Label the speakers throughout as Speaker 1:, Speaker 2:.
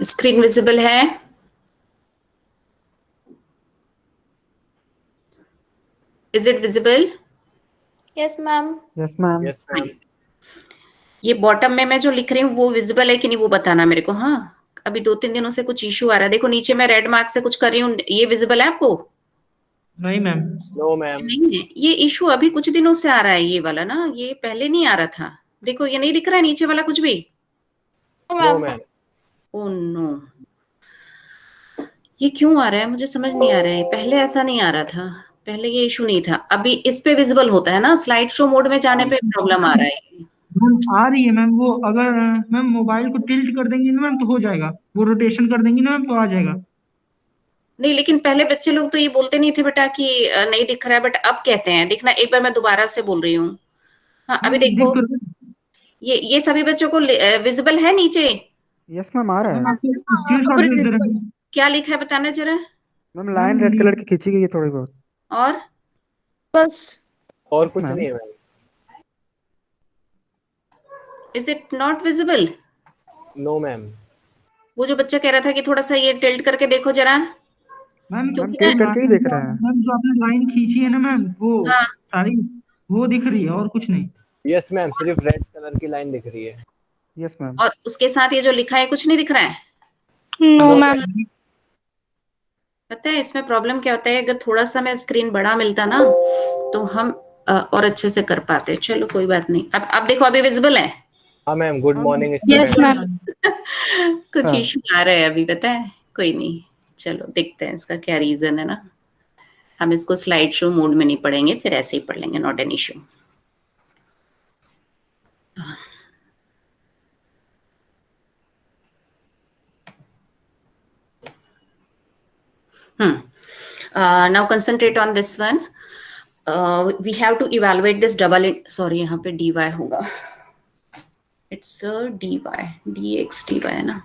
Speaker 1: Screen visible है? Is it visible?
Speaker 2: Yes ma'am.
Speaker 3: Yes ma'am.
Speaker 4: Yes ma'am.
Speaker 1: ये bottom में मैं जो लिख रही हूँ वो विजिबल है कि नहीं वो बताना मेरे को। हाँ, अभी 2-3 दिनों से कुछ इशू आ रहा है। देखो नीचे मैं रेड मार्क से कुछ कर रही हूँ, ये विजिबल है आपको?
Speaker 5: नहीं मैम।
Speaker 4: No ma'am.
Speaker 1: नहीं है ये इशू, अभी कुछ दिनों से आ रहा है ये वाला ना, ये पहले नहीं आ रहा था। देखो ये नहीं दिख रहा है नीचे वाला कुछ भी।
Speaker 4: No ma'am.
Speaker 1: ओ नो, ये क्यों आ रहा है मुझे समझ नहीं आ रहा है। पहले ऐसा नहीं आ रहा था, पहले ये इशू नहीं था। अभी इस पे विजिबल होता है ना, स्लाइड शो मोड में जाने पे प्रॉब्लम आ रहा है।
Speaker 5: मैम आ रही है मैम, वो अगर मैम मोबाइल को टिल्ट कर देंगी ना मैम तो हो जाएगा, वो रोटेशन कर देंगी ना मैम तो आ जाएगा।
Speaker 1: नहीं, लेकिन पहले बच्चे लोग तो ये बोलते नहीं थे बेटा कि नहीं दिख रहा है, बट अब कहते हैं। देखना एक बार मैं दोबारा से बोल रही हूँ। हाँ अभी
Speaker 5: मैम
Speaker 1: देखो,
Speaker 5: दिख तो रहा है।
Speaker 1: ये सभी बच्चों को विजिबल है नीचे?
Speaker 3: यस मैम, आ रहा
Speaker 5: मैम
Speaker 3: है।
Speaker 5: आपको स्क्रीनशॉट भेज दे रहे हैं।
Speaker 1: क्या लिखा है बताना जरा।
Speaker 3: Ma'am
Speaker 5: ma'am
Speaker 3: line red colour की खींची गई है थोड़ी बहुत।
Speaker 1: और
Speaker 2: बस।
Speaker 4: और
Speaker 3: यस
Speaker 4: कुछ
Speaker 3: मैम।
Speaker 4: नहीं है ma'am.
Speaker 1: Is it not visible?
Speaker 4: No ma'am.
Speaker 1: वो जो बच्चा कह रहा था कि थोड़ा सा ये टिल्ट करके देखो जरा,
Speaker 5: मैम
Speaker 3: मैम
Speaker 1: क्योंकि
Speaker 3: टिल्ट करके ही देख रहे हैं।
Speaker 5: मैम जो आपने लाइन खींची है ना मैम, वो
Speaker 1: हाँ,
Speaker 5: सारी वो दिख रही है और कुछ नहीं।
Speaker 4: यस मैम, सिर्फ रेड कलर की लाइन दिख रही है।
Speaker 3: Yes ma'am.
Speaker 1: और उसके साथ ये जो लिखा है कुछ नहीं दिख रहा है।
Speaker 2: No ma'am.
Speaker 1: पता है इसमें प्रॉब्लम क्या होता है, अगर थोड़ा सा मैं स्क्रीन बड़ा मिलता ना तो हम और अच्छे से कर पाते। चलो कोई बात नहीं। अब देखो अभी विजिबल है।
Speaker 4: हाँ मैम, गुड
Speaker 3: हाँ
Speaker 4: मॉर्निंग
Speaker 2: यस
Speaker 4: स्टूडेंट।
Speaker 2: मैम।
Speaker 1: कुछ
Speaker 3: हाँ।
Speaker 1: इशू आ रहा है अभी, पता है। कोई नहीं, चलो देखते हैं इसका क्या रीजन है ना। हम इसको स्लाइड शो मोड में नहीं पढ़ेंगे, फिर ऐसे ही पढ़ लेंगे, not an issue. Now concentrate on this one. We have to evaluate this double sorry यहाँ पे dy होगा, it's a dy, dx dy है ना।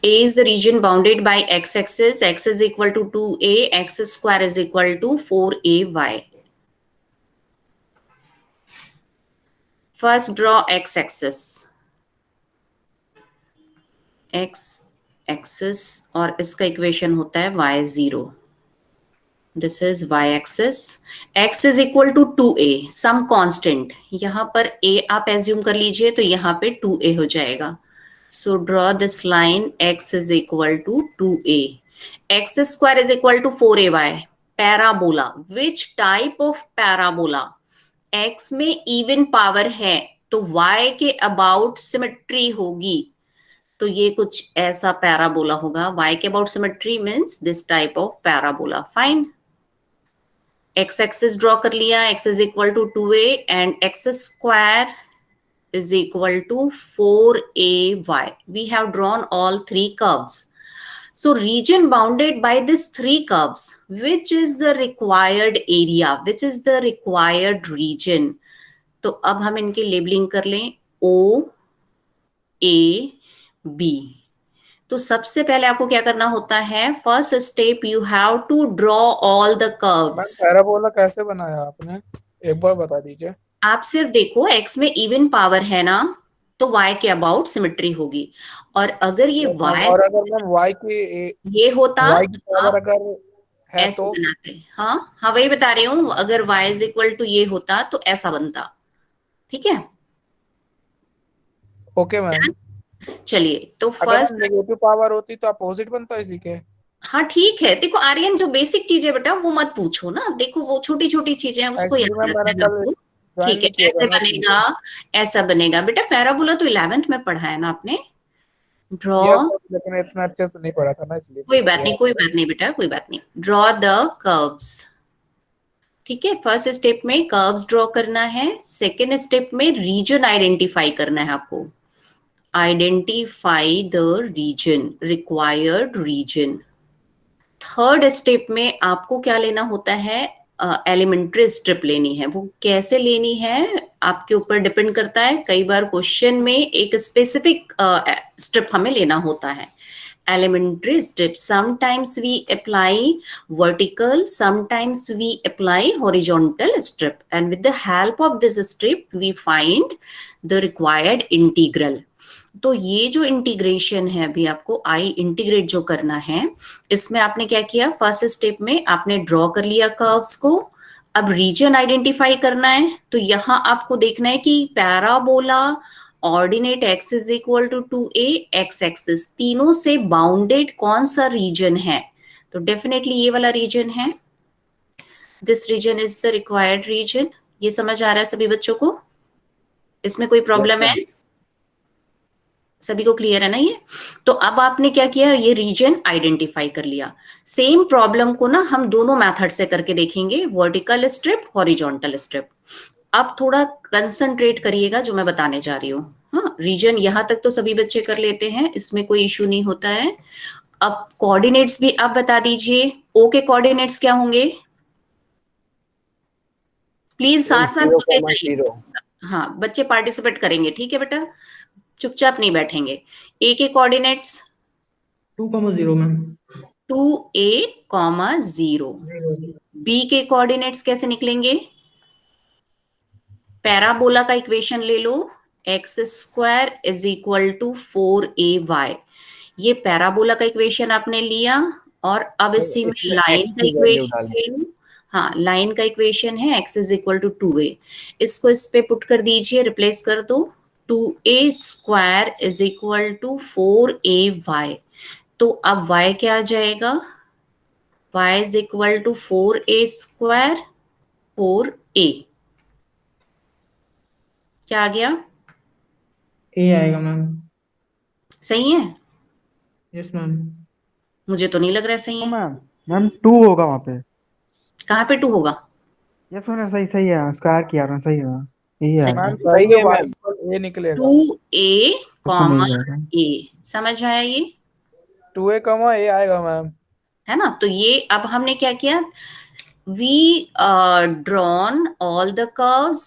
Speaker 1: A is the region bounded by x-axis, x is equal to 2a, x square is equal to 4ay. First draw x-axis, x-axis, और इसका equation होता है y0. This is y-axis. x is equal to 2a, some constant. यहाँ पर a आप assume कर लीजिए तो यहाँ पे 2a हो जाएगा. So draw this line, x is equal to 2a. X square is equal to 4ay. Parabola. Which type of parabola? x में even power है तो y के about symmetry होगी, तो ये कुछ ऐसा पैराबोला होगा. y के about symmetry means this type of parabola. Fine. x axis draw कर लिया, x is equal to 2a and x square is equal to 4ay. We have drawn all three curves. So region bounded by these three curves, which is the required area, which is the required region? तो अब हम इनकी labelling कर लें, O, A, B. तो सबसे पहले आपको क्या करना होता है, first step you have to draw all the
Speaker 6: ma'am
Speaker 1: curves.
Speaker 6: Parabola कैसे बनाया आपने, एक बार बता दीजिए।
Speaker 1: आप सिर्फ देखो x में इवन पावर है ना तो y के अबाउट सिमेट्री होगी, और अगर ये y
Speaker 6: और अगर मैम वाई की
Speaker 1: ये होता
Speaker 6: वाई की
Speaker 1: तो
Speaker 6: पावर
Speaker 1: आप
Speaker 6: अगर है
Speaker 1: ऐसे
Speaker 6: तो
Speaker 1: बनाते. हाँ हाँ वही बता रही हूँ, अगर y इज इक्वल टू ये होता तो ऐसा बनता. ठीक है,
Speaker 6: ओके मैम।
Speaker 1: चलिए तो
Speaker 6: अगर
Speaker 1: फर्स्ट.
Speaker 6: मैम नेगेटिव पावर होती तो अपोजिट बनता इसी के।
Speaker 1: हाँ ठीक है, देखो आर्यन जो बेसिक चीजें बेटा वो मत पूछो ना, देखो वो छोटी छोटी चीजें हैं उसको
Speaker 6: एक्चुअली
Speaker 1: याद
Speaker 6: मैम
Speaker 1: रखना
Speaker 6: मैंने
Speaker 1: है
Speaker 6: कल
Speaker 1: आपको.
Speaker 6: ज्वाइन
Speaker 1: ठीक है,
Speaker 6: नहीं किया
Speaker 1: ऐसे
Speaker 6: था ना इसलिए।
Speaker 1: बनेगा, ऐसा बनेगा. बेटा पैराबोला तो 11th में पढ़ा है ना आपने. ड्रॉ,
Speaker 6: ये लेकिन इतना अच्छे से नहीं पढ़ा था ना इसलिए
Speaker 1: कोई
Speaker 6: पूछ
Speaker 1: बात
Speaker 6: लिया
Speaker 1: नहीं, कोई
Speaker 6: आपसे।
Speaker 1: बात नहीं बेटा, कोई बात नहीं. Draw the curves. ठीक है, फर्स्ट स्टेप में कर्व्स ड्रॉ करना है. सेकेंड स्टेप में रीजन आइडेंटिफाई करना है आपको. Identify the region, required region. Third step में आपको क्या लेना होता है, एलिमेंट्री स्ट्रिप लेनी है. वो कैसे लेनी है आपके ऊपर डिपेंड करता है. कई बार क्वेश्चन में एक स्पेसिफिक स्ट्रिप हमें लेना होता है. elementary strip. Sometimes we apply vertical, sometimes we apply horizontal strip, and with the help of this strip we find the required integral. तो ये जो इंटीग्रेशन है, अभी आपको आई इंटीग्रेट जो करना है, इसमें आपने क्या किया, फर्स्ट स्टेप में आपने ड्रॉ कर लिया कर्व्स को, अब रीजन आइडेंटिफाई करना है। तो यहां आपको देखना है कि parabola, ordinate x is equal to 2a, x axis, तीनों से बाउंडेड कौन सा रीजन है, तो डेफिनेटली ये वाला रीजन है। This region is the required region. ये समझ आ रहा है सभी बच्चों को? इसमें कोई प्रॉब्लम है? सभी को क्लियर है ना ये? तो अब आपने क्या किया, ये रीजन आइडेंटिफाई कर लिया। सेम प्रॉब्लम को ना हम दोनों मेथड से करके देखेंगे, वर्टिकल स्ट्रिप, हॉरिजॉन्टल स्ट्रिप। अब थोड़ा कंसंट्रेट करिएगा जो मैं बताने जा रही हूँ। हाँ, रीजन यहां तक तो सभी बच्चे कर लेते हैं, इसमें कोई इश्यू नहीं होता है। अब कोऑर्डिनेट्स भी आप बता दीजिए। ओ के कोऑर्डिनेट्स क्या होंगे? प्लीज साथ साथ बोलते जाइए।
Speaker 4: 0,
Speaker 1: हाँ, बच्चे पार्टिसिपेट करेंगे, ठीक है बेटा, चुपचाप नहीं बैठेंगे। ए के कोऑर्डिनेट्स
Speaker 5: 2,0 मैम।
Speaker 1: 2a, 0। बी के कोऑर्डिनेट्स कैसे निकलेंगे? पैराबोला का इक्वेशन ले लो, x² is equal to 4ay। ये पैराबोला का इक्वेशन आपने लिया और अब इसी में
Speaker 4: इसमें
Speaker 1: लाइन
Speaker 4: x
Speaker 1: का
Speaker 4: की वैल्यू
Speaker 1: इक्वेशन
Speaker 4: डालनी।
Speaker 1: ले लो। हाँ, लाइन का इक्वेशन है x is equal to 2a। इसको इस पे पुट कर दीजिए, रिप्लेस कर दो। 2a² is equal to 4ay। तो अब y क्या आ जाएगा? y is equal to 4a², 4a क्या आ गया?
Speaker 5: ए आएगा मैम।
Speaker 1: सही है?
Speaker 5: Yes ma'am.
Speaker 1: मुझे तो नहीं लग रहा है सही है।
Speaker 3: मैम मैम 2 होगा वहाँ पे।
Speaker 1: कहाँ पे 2 होगा?
Speaker 3: यस मैम, सही सही है, स्क्वायर किया ना, सही है, यही
Speaker 1: सही।
Speaker 3: है।
Speaker 6: मैम
Speaker 4: सही
Speaker 6: सही
Speaker 4: है
Speaker 6: है,
Speaker 4: मैम।
Speaker 6: ये निकलेगा
Speaker 1: 2a,
Speaker 3: उसको मिल जाएगा।
Speaker 1: a, समझ आया ये?
Speaker 6: 2a, ए आएगा मैम।
Speaker 1: है ना? तो ये अब हमने क्या किया, we drawn all the curves,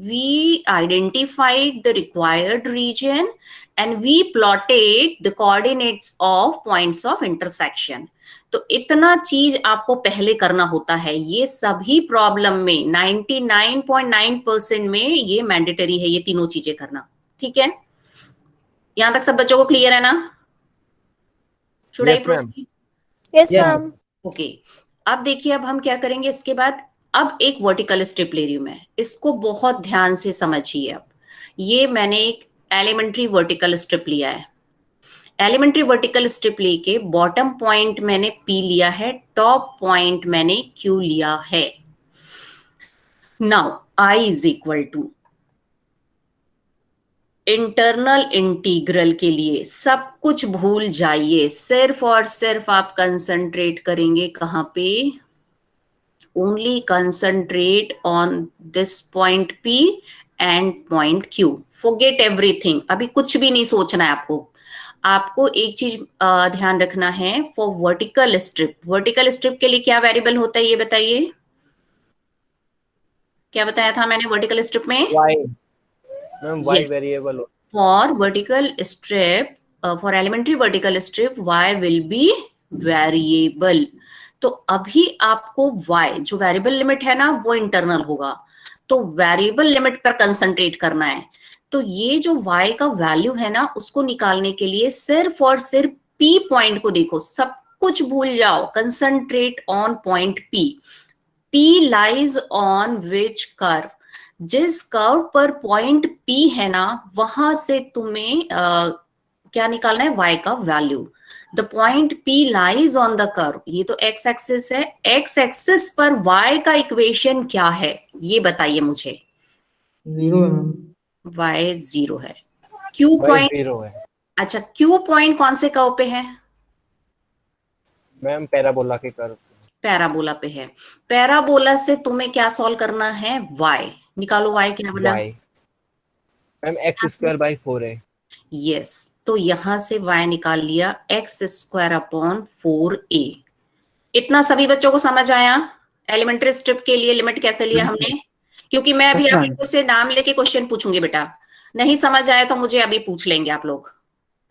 Speaker 1: we identified the required region and we plotted the coordinates of points of intersection। तो इतना चीज आपको पहले करना होता है। ये सभी प्रॉब्लम में 99.9% में ये मैंडेटरी है, ये तीनों चीजें करना। ठीक है, यहां तक सब बच्चों को क्लियर है ना? Should I
Speaker 4: Yes, ma'am.
Speaker 1: Proceed?
Speaker 2: Yes,
Speaker 4: Yes.
Speaker 2: ma'am.
Speaker 1: Okay, अब देखिए, अब हम क्या करेंगे इसके बाद। अब एक वर्टिकल स्ट्रिप ले रही हूं मैं, इसको बहुत ध्यान से समझिए। अब ये मैंने एक एलिमेंट्री वर्टिकल स्ट्रिप लिया है। एलिमेंट्री वर्टिकल स्ट्रिप लेके बॉटम पॉइंट मैंने P लिया है, टॉप पॉइंट मैंने Q लिया है। Now I is equal to internal integral के लिए सब कुछ भूल जाइए, सिर्फ और सिर्फ आप कंसंट्रेट करेंगे कहां पे? Only concentrate on this point P and point Q। Forget everything, अभी कुछ भी नहीं सोचना है आपको। आपको एक चीज ध्यान रखना है, for vertical strip, vertical strip के लिए क्या वेरिएबल होता है ये बताइए? क्या बताया था मैंने वर्टिकल स्ट्रिप में?
Speaker 4: y, ma'am y
Speaker 1: Yes.
Speaker 4: Variable हो।
Speaker 1: For vertical strip, for elementary vertical strip, y will be variable। तो अभी आपको y जो वेरिएबल लिमिट है ना, वो इंटरनल होगा, तो वेरिएबल लिमिट पर कंसंट्रेट करना है। तो ये जो y का वैल्यू है ना, उसको निकालने के लिए सिर्फ और सिर्फ P पॉइंट को देखो, सब कुछ भूल जाओ, concentrate on point P। P lies on which curve? जिस कर्व पर पॉइंट P है ना, वहां से तुम्हें क्या निकालना है? y का value. The point P lies on the curve, ये तो x एक्सिस है, x एक्सिस पर y का इक्वेशन क्या है ये बताइए मुझे।
Speaker 5: 0 है मैम।
Speaker 1: y 0 है। Q
Speaker 4: y
Speaker 1: पॉइंट,
Speaker 4: 0 है
Speaker 1: अच्छा Q पॉइंट कौन से कर्व पे है?
Speaker 4: मैम, पैराबोला के कर्व।
Speaker 1: पैराबोला पे है। पैराबोला से तुम्हें क्या सॉल्व करना है? y निकालो, y क्या बना?
Speaker 4: y, मैम x² / 4 है।
Speaker 1: यस, तो यहां से y निकाल लिया, x² अपॉन 4a। इतना सभी बच्चों को समझ आया? एलिमेंट्री स्ट्रिप के लिए लिमिट कैसे लिया हमने? क्योंकि मैं अभी
Speaker 3: Yes,
Speaker 1: आप
Speaker 3: ma'am.
Speaker 1: लोगों से नाम लेके क्वेश्चन पूछूंगी बेटा, नहीं समझ आया तो मुझे अभी पूछ लेंगे आप लोग।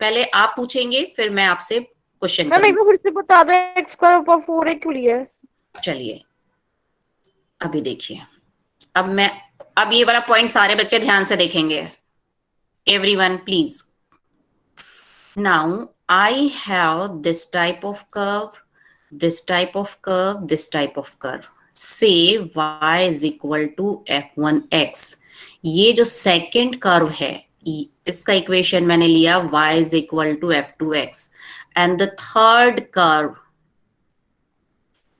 Speaker 1: पहले आप पूछेंगे, फिर मैं आपसे क्वेश्चन
Speaker 2: मैम एक बार फिर से बता दो x स्क्वायर ऊपर 4a क्यों लिया है?
Speaker 1: चलिए अभी देखिए, अब ये वाला पॉइंट सारे बच्चे ध्यान से देखेंगे। Everyone please. Now I have this type of curve, this type of curve, this type of curve. Say y is equal to f1x. ये जो सेकेंड कर्व है इसका इक्वेशन मैंने लिया y is equal to f2x. And the third curve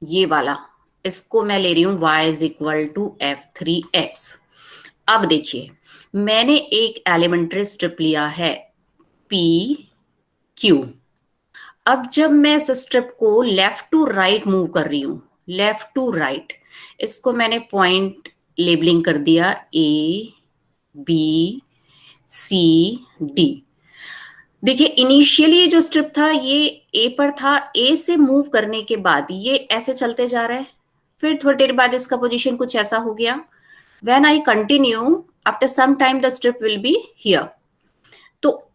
Speaker 1: ये वाला, इसको मैं ले रही हूं y is equal to f3x. अब देखिए, मैंने एक एलिमेंट्री स्ट्रिप लिया है p q. अब जब मैं इस स्ट्रिप को लेफ्ट टू राइट मूव कर रही हूं, लेफ्ट टू राइट, इसको मैंने पॉइंट लेबलिंग कर दिया A, B, C, D. देखिए इनिशियली जो स्ट्रिप था ये A पर था, A से मूव करने के बाद ये ऐसे चलते जा रहा है, फिर थोड़ी देर बाद इसका पोजीशन कुछ ऐसा हो गया. When I continue, after some time the strip will be here. तो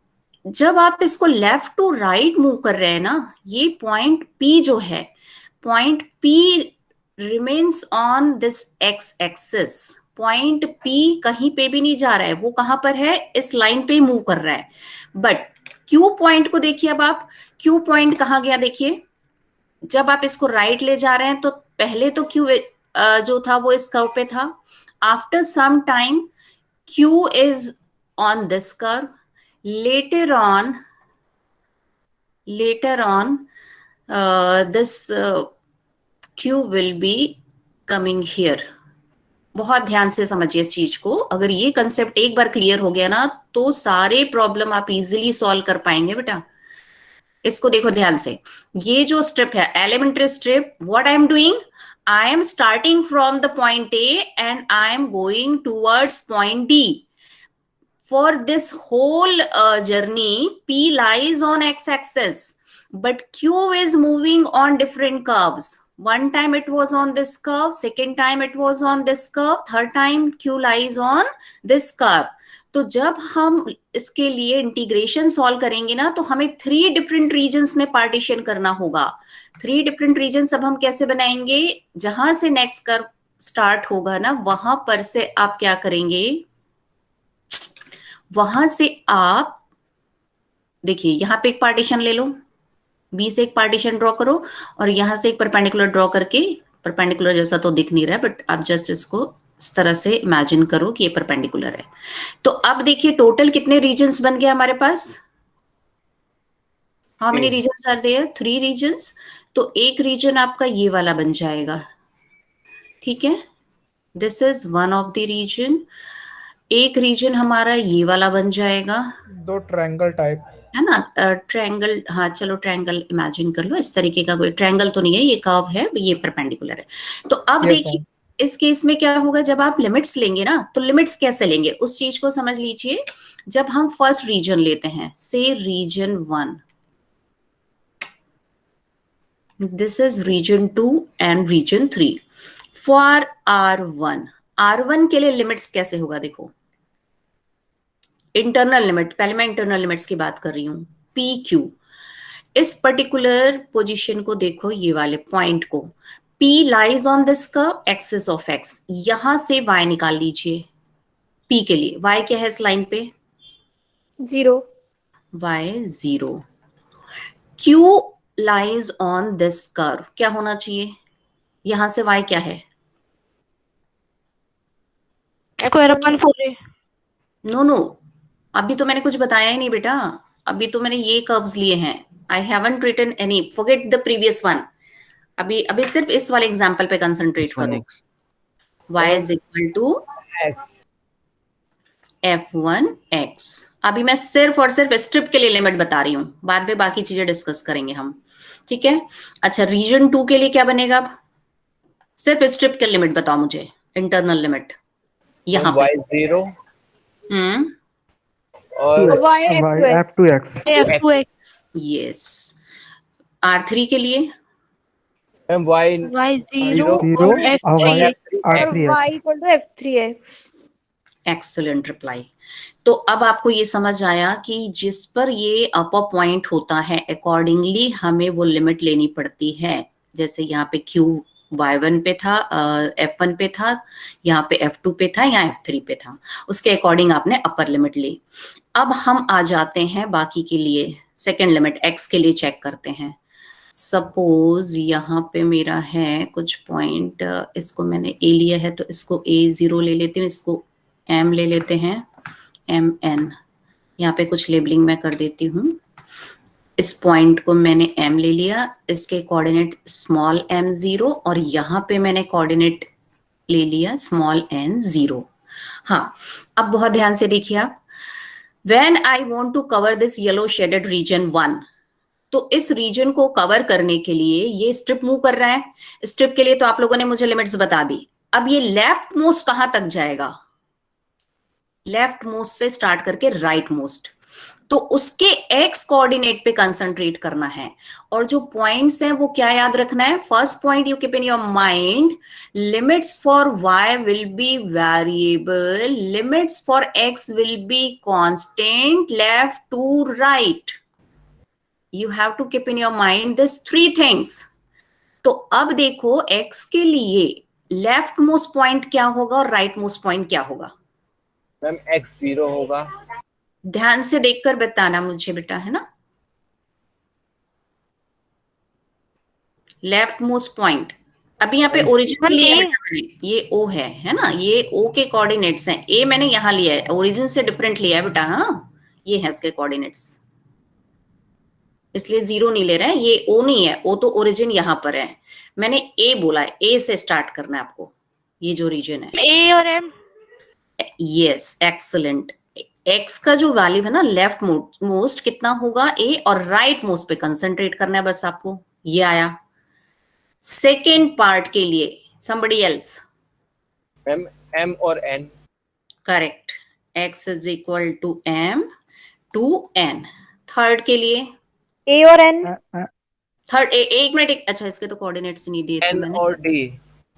Speaker 1: जब आप इसको लेफ्ट टू राइट मूव कर रहे हैं ना, ये पॉइंट P जो है, point P remains on this x axis. Point P कहीं पे भी नहीं जा रहा है, वो कहां पर है, इस लाइन पे मूव कर रहा है. बट Q पॉइंट को देखिए, अब आप Q पॉइंट कहां गया देखिए. जब आप इसको राइट ले जा रहे हैं तो पहले तो Q जो था वो इस कर्व पे था. After some time Q is on this curve. Later on, this Q will be coming here. बहुत ध्यान से समझिए इस चीज को. अगर ये कंसेप्ट एक बार क्लियर हो गया ना तो सारे प्रॉब्लम आप इजीली सॉल्व कर पाएंगे बेटा. इसको देखो ध्यान से. ये जो स्ट्रिप है, elementary strip, what I am doing, I am starting from the point A and I am going towards point D. For this whole journey, P lies on x-axis, but Q is moving on different curves. One time it was on this curve, second time it was on this curve, third time Q lies on this curve. तो जब हम इसके लिए integration solve करेंगे ना, तो हमें 3 different regions में पार्टीशन करना होगा. 3 डिफरेंट रीजन्स अब हम कैसे बनाएंगे, जहां से नेक्स्ट कर्व स्टार्ट होगा ना, वहां पर से आप क्या करेंगे, वहां से आप देखिए, यहां पे एक पार्टीशन ले लो, बी से एक पार्टीशन ड्रॉ करो और यहां से एक परपेंडिकुलर ड्रॉ करके, परपेंडिकुलर जैसा तो दिख नहीं रहा है बट आप जस्ट इसको इस तरह से इमेजिन करो कि ये परपेंडिकुलर है. तो अब देखिए टोटल कितने रीजन्स बन गए हमारे पास. How many reasons are there, 3 reasons. तो एक रीजन आपका ये वाला बन जाएगा, ठीक है. This is one of the region. एक रीजन हमारा ये वाला बन जाएगा,
Speaker 6: 2 ट्रायंगल टाइप
Speaker 1: है ना. ट्रायंगल, हाँ चलो ट्रायंगल इमेजिन कर लो. इस तरीके का कोई ट्रायंगल तो नहीं है, ये कर्व है, ये परपेंडिकुलर है. तो अब देखिए इस केस में क्या होगा, जब आप लिमिट्स लेंगे ना, तो लिमिट्स कैसे लेंगे उस चीज को समझ लीजिए. जब हम फर्स्ट रीजन लेते हैं, say region 1, this is region 2 and region 3. For R1 के लिए लिमिट्स कैसे होगा, देखो इंटरनल लिमिट, पहले मैं इंटरनल लिमिट्स की बात कर रही हूं. PQ, इस पर्टिकुलर पोजीशन को देखो, ये वाले पॉइंट को, P lies on this curve axis of x. यहां से y निकाल लीजिए. P के लिए y क्या है इस लाइन पे,
Speaker 2: 0.
Speaker 1: y 0. Q lies on this curve, क्या होना चाहिए, यहां से y क्या है,
Speaker 2: स्क्वायर अपन 4a.
Speaker 1: नो, अभी तो मैंने कुछ बताया ही नहीं बेटा. अभी तो मैंने ये कर्व्स लिए हैं. I haven't written any, forget the previous one. अभी सिर्फ इस वाले एग्जांपल पे कंसंट्रेट करो. y is equal to f1x. अभी मैं सिर्फ और सिर्फ स्ट्रिप के लिए लिमिट बता रही हूँ, बाद में बाकी चीजें डिस्कस करेंगे हम, ठीक है. अच्छा, रीजन 2 के लिए क्या बनेगा, अब सिर्फ स्ट्रिप के लिमिट बताओ मुझे, इंटरनल लिमिट यहाँ पे.
Speaker 4: y0
Speaker 3: और
Speaker 2: y
Speaker 3: f2x.
Speaker 2: f2x.
Speaker 1: Yes. R3 के लिए
Speaker 4: मैम y0
Speaker 2: y0
Speaker 3: 0
Speaker 2: और
Speaker 3: और y
Speaker 2: f3x.
Speaker 3: r3x.
Speaker 2: y equal to f3x.
Speaker 1: Excellent reply. तो अब आपको ये समझ आया कि जिस पर ये अपर पॉइंट होता है अकॉर्डिंगली हमें वो लिमिट लेनी पड़ती है। जैसे यहाँ पे Q Y1 पे था, F1 पे था, यहाँ पे F2 पे था, यहाँ F3 पे था, उसके अकॉर्डिंग आपने अपर लिमिट ली। अब हम आ जाते हैं बाकी के लिए, सेकेंड लिमिट X के लिए चेक करते हैं। सपोज यहाँ पे मेरा है कुछ पॉइंट, इसको मैंने A लिया है तो इसको A0 ले लेती हूँ, इसको M ले लेते हैं, MN। यहाँ पे कुछ लेबलिंग मैं कर देती हूँ। इस पॉइंट को मैंने M ले लिया, इसके कोऑर्डिनेट स्मॉल m0 और यहाँ पे मैंने कोऑर्डिनेट ले लिया स्मॉल n0। हाँ, अब बहुत ध्यान से देखिए आप, When I want to cover this yellow shaded region 1, तो इस रीजन को कवर करने के लिए ये स्ट्रिप मूव कर रहा है। स्ट्रिप के लिए तो आप लोगों ने मुझे लिमिट्स बता दी। अब ये लेफ्ट मोस्ट कहां तक जाएगा? लेफ्ट मोस्ट से स्टार्ट करके राइट मोस्ट। तो उसके एक्स कोऑर्डिनेट पे कंसंट्रेट करना है। और जो पॉइंट्स हैं वो क्या याद रखना है? First point you keep in your mind, limits for y will be variable, limits for x will be constant, left to right. You have to keep in your mind this 3 things. तो अब देखो x के लिए left most point क्या होगा और right most point क्या होगा?
Speaker 4: मैम x 0 होगा।
Speaker 1: ध्यान से देखकर बताना मुझे बेटा, है ना। लेफ्ट मोस्ट पॉइंट अभी यहाँ पे ओरिजिन लिया है, ये O है ना, ये O के कोऑर्डिनेट्स हैं। A मैंने यहाँ लिया है, ओरिजिन से डिफरेंट लिया है बेटा। हाँ, ये है इसके कोऑर्डिनेट्स, इसलिए 0 नहीं ले रहे हैं। ये O नहीं है, O तो ओरिजिन यहाँ पर है। मैंने A बोला है, A से स्टार्ट करना है आपको, ये जो रीजन है
Speaker 2: A और M।
Speaker 1: Yes, excellent. X का जो वैल्यू है ना लेफ्ट मोस्ट कितना होगा A, और राइट मोस्ट पे कंसंट्रेट करना है बस आपको। ये आया। सेकेंड पार्ट के लिए somebody else।
Speaker 4: मैम M और N।
Speaker 1: Correct, X is equal to M to N। Third के लिए
Speaker 2: A और N।
Speaker 1: थर्ड एक मिनट, अच्छा इसके तो कोऑर्डिनेट्स नहीं दिए थे
Speaker 4: N
Speaker 1: मैंने।
Speaker 4: और D।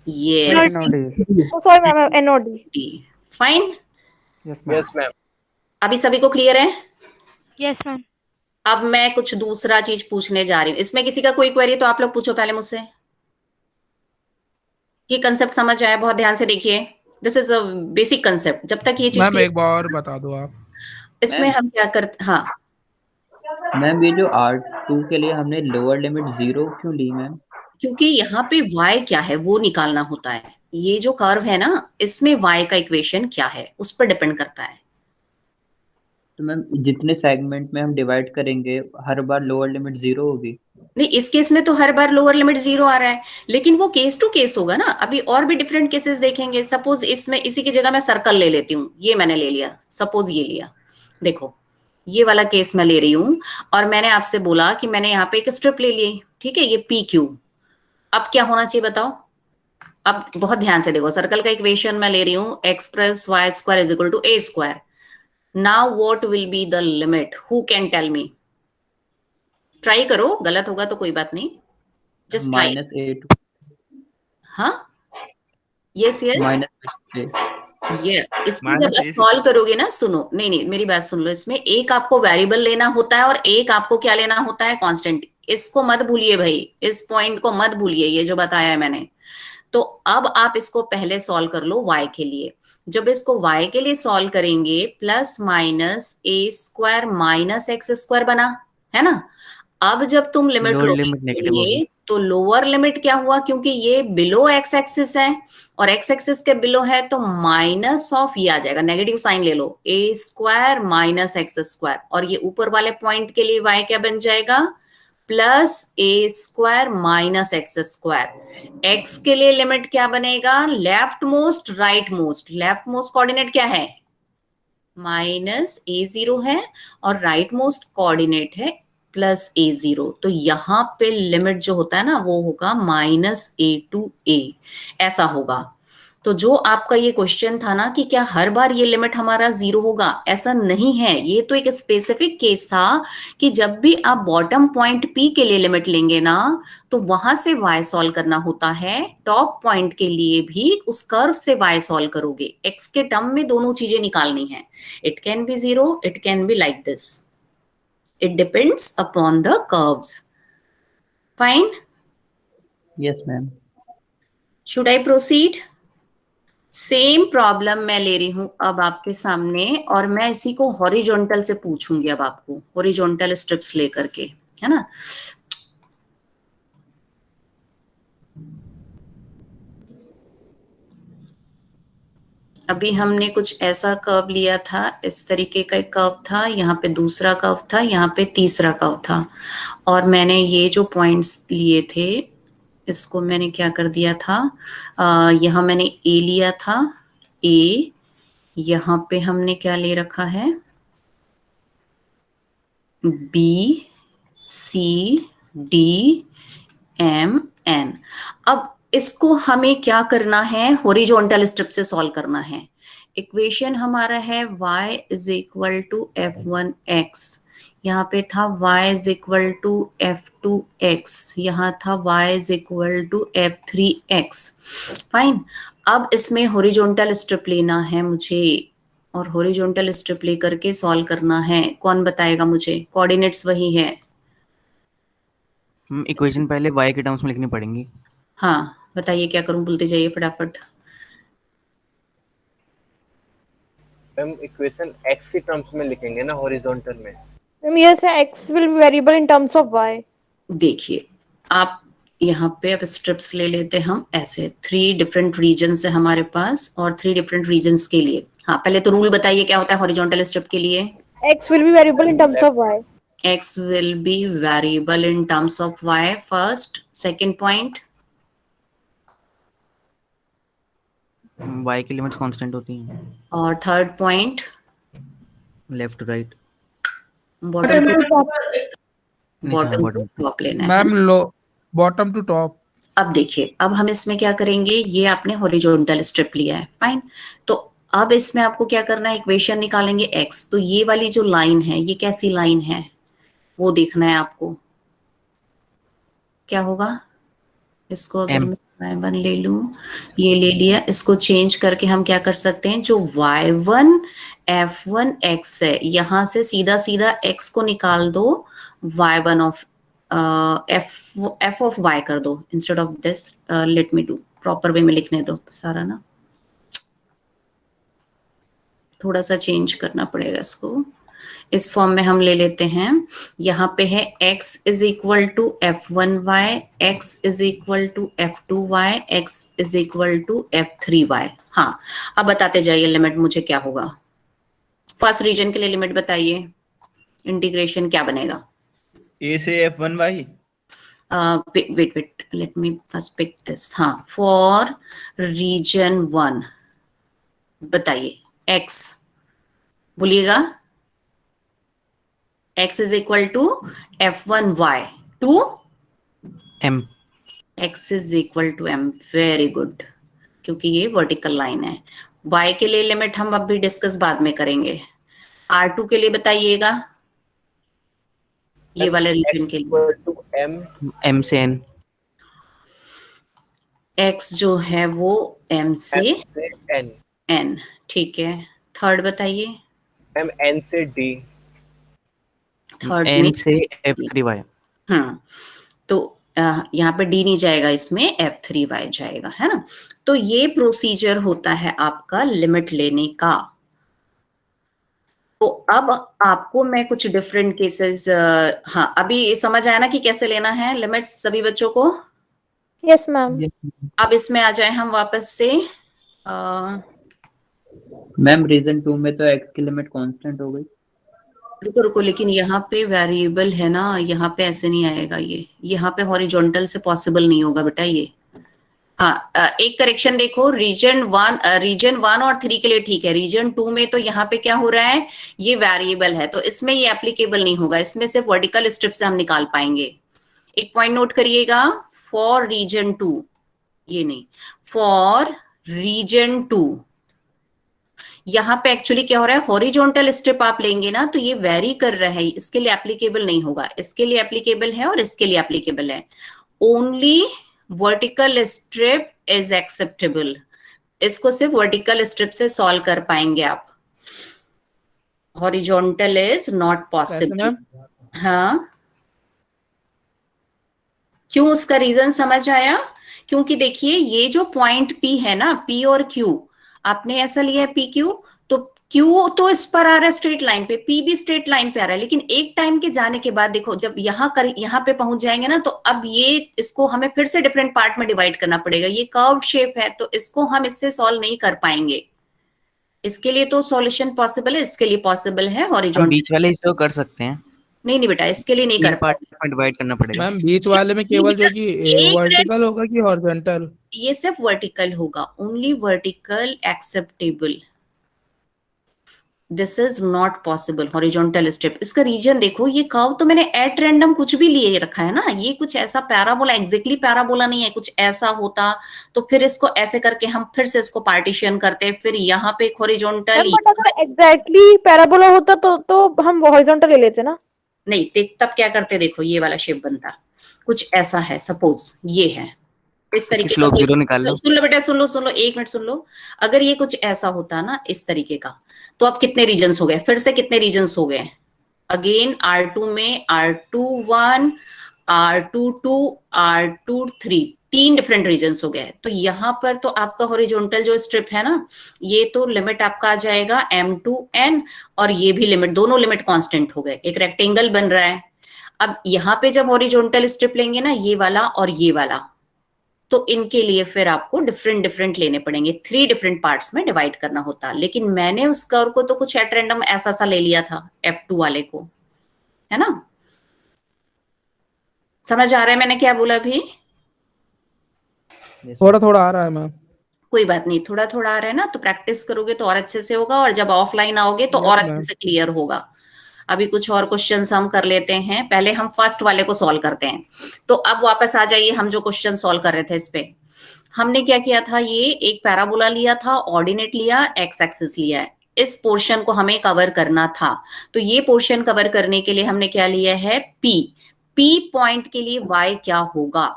Speaker 1: Yes,
Speaker 2: sorry ma'am, N और D।
Speaker 1: Fine.
Speaker 3: Yes
Speaker 4: yes ma'am.
Speaker 1: अभी सभी को क्लियर है?
Speaker 2: Yes ma'am.
Speaker 1: अब मैं कुछ दूसरा चीज पूछने जा रही हूँ। इसमें किसी का कोई क्वेरी तो आप लोग पूछो पहले मुझसे। ये कंसेप्ट समझ आया? बहुत ध्यान से देखिए, this is a basic concept. जब तक ये चीज
Speaker 6: मैम एक बार और बता दो आप।
Speaker 1: इसमें हम क्या करते, हाँ
Speaker 7: मैम ये जो R2 के लिए हमने लोअर लिमिट 0 क्यों ली मैम?
Speaker 1: क्योंकि यहाँ पे y क्या है वो निकालना होता है। ये जो कर्व है ना, इसमें y का इक्वेशन क्या है उस पर डिपेंड करता है।
Speaker 7: तो मैम जितने सेगमेंट में हम डिवाइड करेंगे हर बार लोअर लिमिट 0 होगी?
Speaker 1: नहीं, इस केस में तो हर बार लोअर लिमिट 0 आ रहा है, लेकिन वो केस टू केस होगा ना। अभी और भी डिफरेंट केसेस देखेंगे। सपोज इसमें इसी की जगह मैं सर्कल ले लेती हूँ, ये मैंने ले लिया, सपोज ये लिया, देखो ये वाला केस मैं ले रही हूँ, और मैंने आपसे बोला कि मैंने यहाँ पे एक स्ट्रिप ले ली, ठीक है, ये PQ। अब क्या होना चाहिए बताओ? अब बहुत ध्यान से देखो, सर्कल का इक्वेशन मैं ले रही हूँ, x plus y square is equal to a square. Now what will be the limit? Who can tell me? Try करो, गलत होगा तो कोई बात नहीं, जस्ट ट्राई।
Speaker 7: -a2।
Speaker 1: हाँ, यस यस, ये इसमें जब आप सॉल्व करोगे ना, सुनो, नहीं नहीं मेरी बात सुन लो, इसमें एक आपको वेरिएबल लेना होता है और एक आपको क्या लेना होता है? कांस्टेंट। इसको मत भूलिए भाई, इस पॉइंट को मत भूलिए, ये जो बताया है मैंने। तो अब आप इसको पहले सॉल्व कर लो y के लिए। जब इसको y के लिए सॉल्व करेंगे, plus minus a square minus x square बना, है ना। अब जब तुम लिमिट लोगे तो लोअर लिमिट क्या हुआ? क्योंकि ये बिलो एक्स एक्सिस है और एक्स एक्सिस के बिलो है, तो माइनस ऑफ ये आ जाएगा, नेगेटिव साइन ले लो, a square minus x square, और ये ऊपर वाले पॉइंट के लिए y क्या बन जाएगा? Plus a square minus x square. x के लिए लिमिट क्या बनेगा? Left most right most. Left most coordinate क्या है? माइनस a0 है, और राइट मोस्ट कोऑर्डिनेट है प्लस a0। तो यहाँ पे लिमिट जो होता है ना वो होगा -a to a, ऐसा होगा। तो जो आपका ये क्वेश्चन था ना कि क्या हर बार ये लिमिट हमारा 0 होगा, ऐसा नहीं है। ये तो एक स्पेसिफिक केस था कि जब भी आप बॉटम पॉइंट P के लिए लिमिट लेंगे ना, तो वहां से y सॉल्व करना होता है। टॉप पॉइंट के लिए भी उस कर्व से y सॉल्व करोगे। x के टर्म में दोनों चीजें निकालनी है। It can be 0, it can be like this, it depends upon the curves. Fine,
Speaker 7: yes ma'am.
Speaker 1: Should I proceed? Same problem मैं ले रही हूं अब आपके सामने, और मैं इसी को हॉरिजॉन्टल से पूछूंगी अब आपको, हॉरिजॉन्टल स्ट्रिप्स लेकर के, है ना। अभी हमने कुछ ऐसा कर्व लिया था, इस तरीके का एक कर्व था, यहाँ पे दूसरा कर्व था, यहाँ पे तीसरा कर्व था, और मैंने ये जो पॉइंट्स लिए थे इसको मैंने क्या कर दिया था, यहाँ मैंने ए लिया था, ए, यहाँ पे हमने क्या ले रखा है, बी, सी, डी, एम, एन। अब इसको हमें क्या करना है, हॉरिजॉन्टल स्ट्रिप से सॉल्व करना है। इक्वेशन हमारा है y is equal to f1x, यहाँ पे था y is equal to f2x, यहाँ था y is equal to f3x। Fine, अब इसमें हॉरिजॉन्टल स्ट्रिप लेना है मुझे, और हॉरिजॉन्टल स्ट्रिप लेकर के सॉल्व करना है। कौन बताएगा मुझे? कोऑर्डिनेट्स वही है।
Speaker 8: इक्वेशन पहले y के टर्म्स में लिखनी पड़ेंगी।
Speaker 1: हाँ, बताइए क्या करूं, बोलते जाइए फटाफट।
Speaker 4: मैम इक्वेशन x के टर्म्स में लिखेंगे ना हॉरिजॉन्टल में।
Speaker 2: Ma'am, yes, x will be variable in terms of y.
Speaker 1: देखिए, आप यहाँ पे अब स्ट्रिप्स ले लेते हम ऐसे, 3 डिफरेंट रीजन है हमारे पास, और 3 डिफरेंट रीजन्स के लिए। हाँ, पहले तो रूल बताइए क्या होता है हॉरिजॉन्टल स्ट्रिप के लिए।
Speaker 2: X will be variable in terms of y.
Speaker 1: x will be variable in terms of y first, second point,
Speaker 8: y की लिमिट्स कांस्टेंट होती हैं,
Speaker 1: और third point
Speaker 8: left right,
Speaker 1: bottom to
Speaker 8: bottom
Speaker 1: top लेना है।
Speaker 6: Ma'am लो bottom to top.
Speaker 1: अब देखिए, अब हम इसमें क्या करेंगे, ये आपने हॉरिजॉन्टल स्ट्रिप लिया है, फाइन। तो अब इसमें आपको क्या करना है, इक्वेशन निकालेंगे x। तो ये वाली जो लाइन है, ये कैसी लाइन है वो देखना है आपको। क्या होगा, इसको अगर
Speaker 8: M.
Speaker 1: मैं y1 ले लूं, ये ले लिया, इसको चेंज करके हम क्या कर सकते हैं, जो y1 f1x है, यहां से सीधा सीधा x को निकाल दो, y1 of f of y कर दो, instead of this let me do, proper way में लिखने दो सारा ना, थोड़ा सा चेंज करना पड़ेगा इसको। इस फॉर्म में हम ले लेते हैं, यहाँ पे है x is equal to f1y, x is equal to f2y, x is equal to f3y। हाँ, अब बताते जाइए लिमिट मुझे क्या होगा। फर्स्ट रीजन के लिए लिमिट बताइए, इंटीग्रेशन क्या बनेगा।
Speaker 9: a से f1y।
Speaker 1: Wait let me first pick this. हाँ, फॉर रीजन 1 बताइए, x बोलिएगा, x is equal to f1y to
Speaker 8: m,
Speaker 1: x is equal to m। Very good, क्योंकि ये वर्टिकल लाइन है। y के लिए लिमिट हम अब भी डिस्कस बाद में करेंगे। r2 के लिए बताइएगा, ये वाले रीजन के लिए
Speaker 8: m से n,
Speaker 1: x जो है वो m से
Speaker 4: n,
Speaker 1: n, ठीक है। थर्ड बताइए,
Speaker 4: मैम n से d,
Speaker 1: थर्ड
Speaker 8: n
Speaker 1: में
Speaker 8: से f3y।
Speaker 1: तो यहाँ पे d नहीं जाएगा, इसमें f3y जाएगा, है ना। तो ये प्रोसीजर होता है आपका लिमिट लेने का। तो अब आपको मैं कुछ डिफरेंट केसेस, हाँ अभी समझ आया ना कि कैसे लेना है लिमिट्स सभी बच्चों को।
Speaker 2: Yes, ma'am.
Speaker 1: अब इसमें आ जाए हम वापस से।
Speaker 7: मैम रीजन 2 में तो x की लिमिट कांस्टेंट हो गई।
Speaker 1: रुको रुको, लेकिन यहाँ पे वेरिएबल है ना, यहाँ पे ऐसे नहीं आएगा, ये यहाँ पे हॉरिजॉन्टल से पॉसिबल नहीं होगा बेटा ये। हाँ, एक करेक्शन देखो, रीजन 1 और 3 के लिए ठीक है, रीजन 2 में तो यहाँ पे क्या हो रहा है, ये वेरिएबल है, तो इसमें ये एप्लीकेबल नहीं होगा, इसमें सिर्फ वर्टिकल स्ट्रिप से हम निकाल पाएंगे। एक पॉइंट नोट करिएगा, फॉर रीजन 2, ये नहीं, फॉर रीजन 2। यहाँ पे एक्चुअली क्या हो रहा है, हॉरिजॉन्टल स्ट्रिप आप लेंगे ना तो ये वेरी कर रहा है, इसके लिए एप्लीकेबल नहीं होगा, इसके लिए एप्लीकेबल है और इसके लिए एप्लीकेबल है। Only vertical strip is acceptable. इसको सिर्फ वर्टिकल स्ट्रिप से सॉल्व कर पाएंगे आप, हॉरिजॉन्टल इज नॉट
Speaker 6: कैसे
Speaker 1: पॉसिबल।
Speaker 6: मैम?
Speaker 1: हाँ, क्यों, उसका रीजन समझ आया? क्योंकि देखिए ये जो पॉइंट P है ना, P और Q, आपने ऐसा लिया है PQ, तो Q तो इस पर आ रहा है स्ट्रेट लाइन पे, P भी स्ट्रेट लाइन पे आ रहा है, लेकिन एक टाइम के जाने के बाद देखो जब यहाँ पे पहुंच जाएंगे ना, तो अब ये इसको हमें फिर से डिफरेंट पार्ट में डिवाइड करना पड़ेगा। ये कर्व्ड शेप है तो इसको हम इससे सॉल्व नहीं कर पाएंगे। इसके लिए तो सॉल्यूशन पॉसिबल है, इसके लिए पॉसिबल है
Speaker 8: हम
Speaker 1: हॉरिजॉन्टल।
Speaker 8: बीच वाले हिस्से को कर सकते हैं,
Speaker 1: नहीं बेटा, इसके लिए नहीं कर
Speaker 8: तीन पार्ट में डिवाइड करना पड़ेगा।
Speaker 6: मैम बीच वाले में केवल जो कि
Speaker 1: एक
Speaker 6: वर्टिकल होगा कि हॉरिजॉन्टल?
Speaker 1: ये सिर्फ वर्टिकल होगा, only vertical acceptable. This is not possible horizontal strip. इसका रीजन देखो, ये कर्व तो मैंने एट रैंडम कुछ भी लिए रखा है ना, ये कुछ ऐसा पैराबोला, एग्जैक्टली पैराबोला नहीं है, कुछ ऐसा होता तो फिर इसको ऐसे करके हम फिर से इसको पार्टीशन करते, फिर यहाँ पे एक हॉरिजॉन्टल।
Speaker 2: बट अगर एग्जैक्टली पैराबोला होता तो हम हॉरिजॉन्टल ले लेते ना।
Speaker 1: नहीं, तब क्या करते, देखो ये वाला शेप बनता, कुछ ऐसा है, सपोज ये है इस तरीके
Speaker 8: स्लोप
Speaker 1: का।
Speaker 8: 0 निकाल लो।
Speaker 1: सुन लो बेटा, सुन लो, एक मिनट सुन लो। अगर ये कुछ ऐसा होता ना इस तरीके का, तो अब कितने रीजन्स हो गए, फिर से कितने रीजन्स हो गए? अगेन R2 में R21, R22, R23, 3 different regions हो गए। तो यहाँ पर तो आपका हॉरिजॉन्टल जो स्ट्रिप है ना, ये तो लिमिट आपका आ जाएगा M2N, और ये भी लिमिट, दोनों लिमिट कांस्टेंट हो गए, एक रेक्टेंगल बन रहा है। अब यहाँ पे जब हॉरिजॉन्टल स्ट्रिप लेंगे ना, ये वाला और ये वाला, तो इनके लिए फिर आपको डिफरेंट लेने पड़ेंगे, 3 डिफरेंट पार्ट्स में डिवाइड करना होता। लेकिन मैंने उस कर्व को तो कुछ एट रैंडम ऐसा सा ले लिया था, F2 वाले को, है ना? समझ आ रहा है मैंने क्या बोला अभी?
Speaker 6: थोड़ा थोड़ा आ रहा है मैम।
Speaker 1: कोई बात नहीं, थोड़ा थोड़ा आ रहा है ना, तो प्रैक्टिस करोगे तो और अच्छे से होगा, और जब ऑफलाइन आओगे तो और अच्छे से क्लियर होगा। अभी कुछ और क्वेश्चंस हम कर लेते हैं, पहले हम फर्स्ट वाले को सॉल्व करते हैं। तो अब वापस आ जाइए, हम जो क्वेश्चन सॉल्व कर रहे थे इस पे हमने क्या किया था, ये एक पैराबोला लिया था, ऑर्डिनेट लिया, एक्स एक्सिस लिया है, इस पोर्शन को हमें कवर करना था। तो ये पोर्शन कवर करने के लिए हमने क्या लिया है, P पॉइंट के लिए y क्या होगा।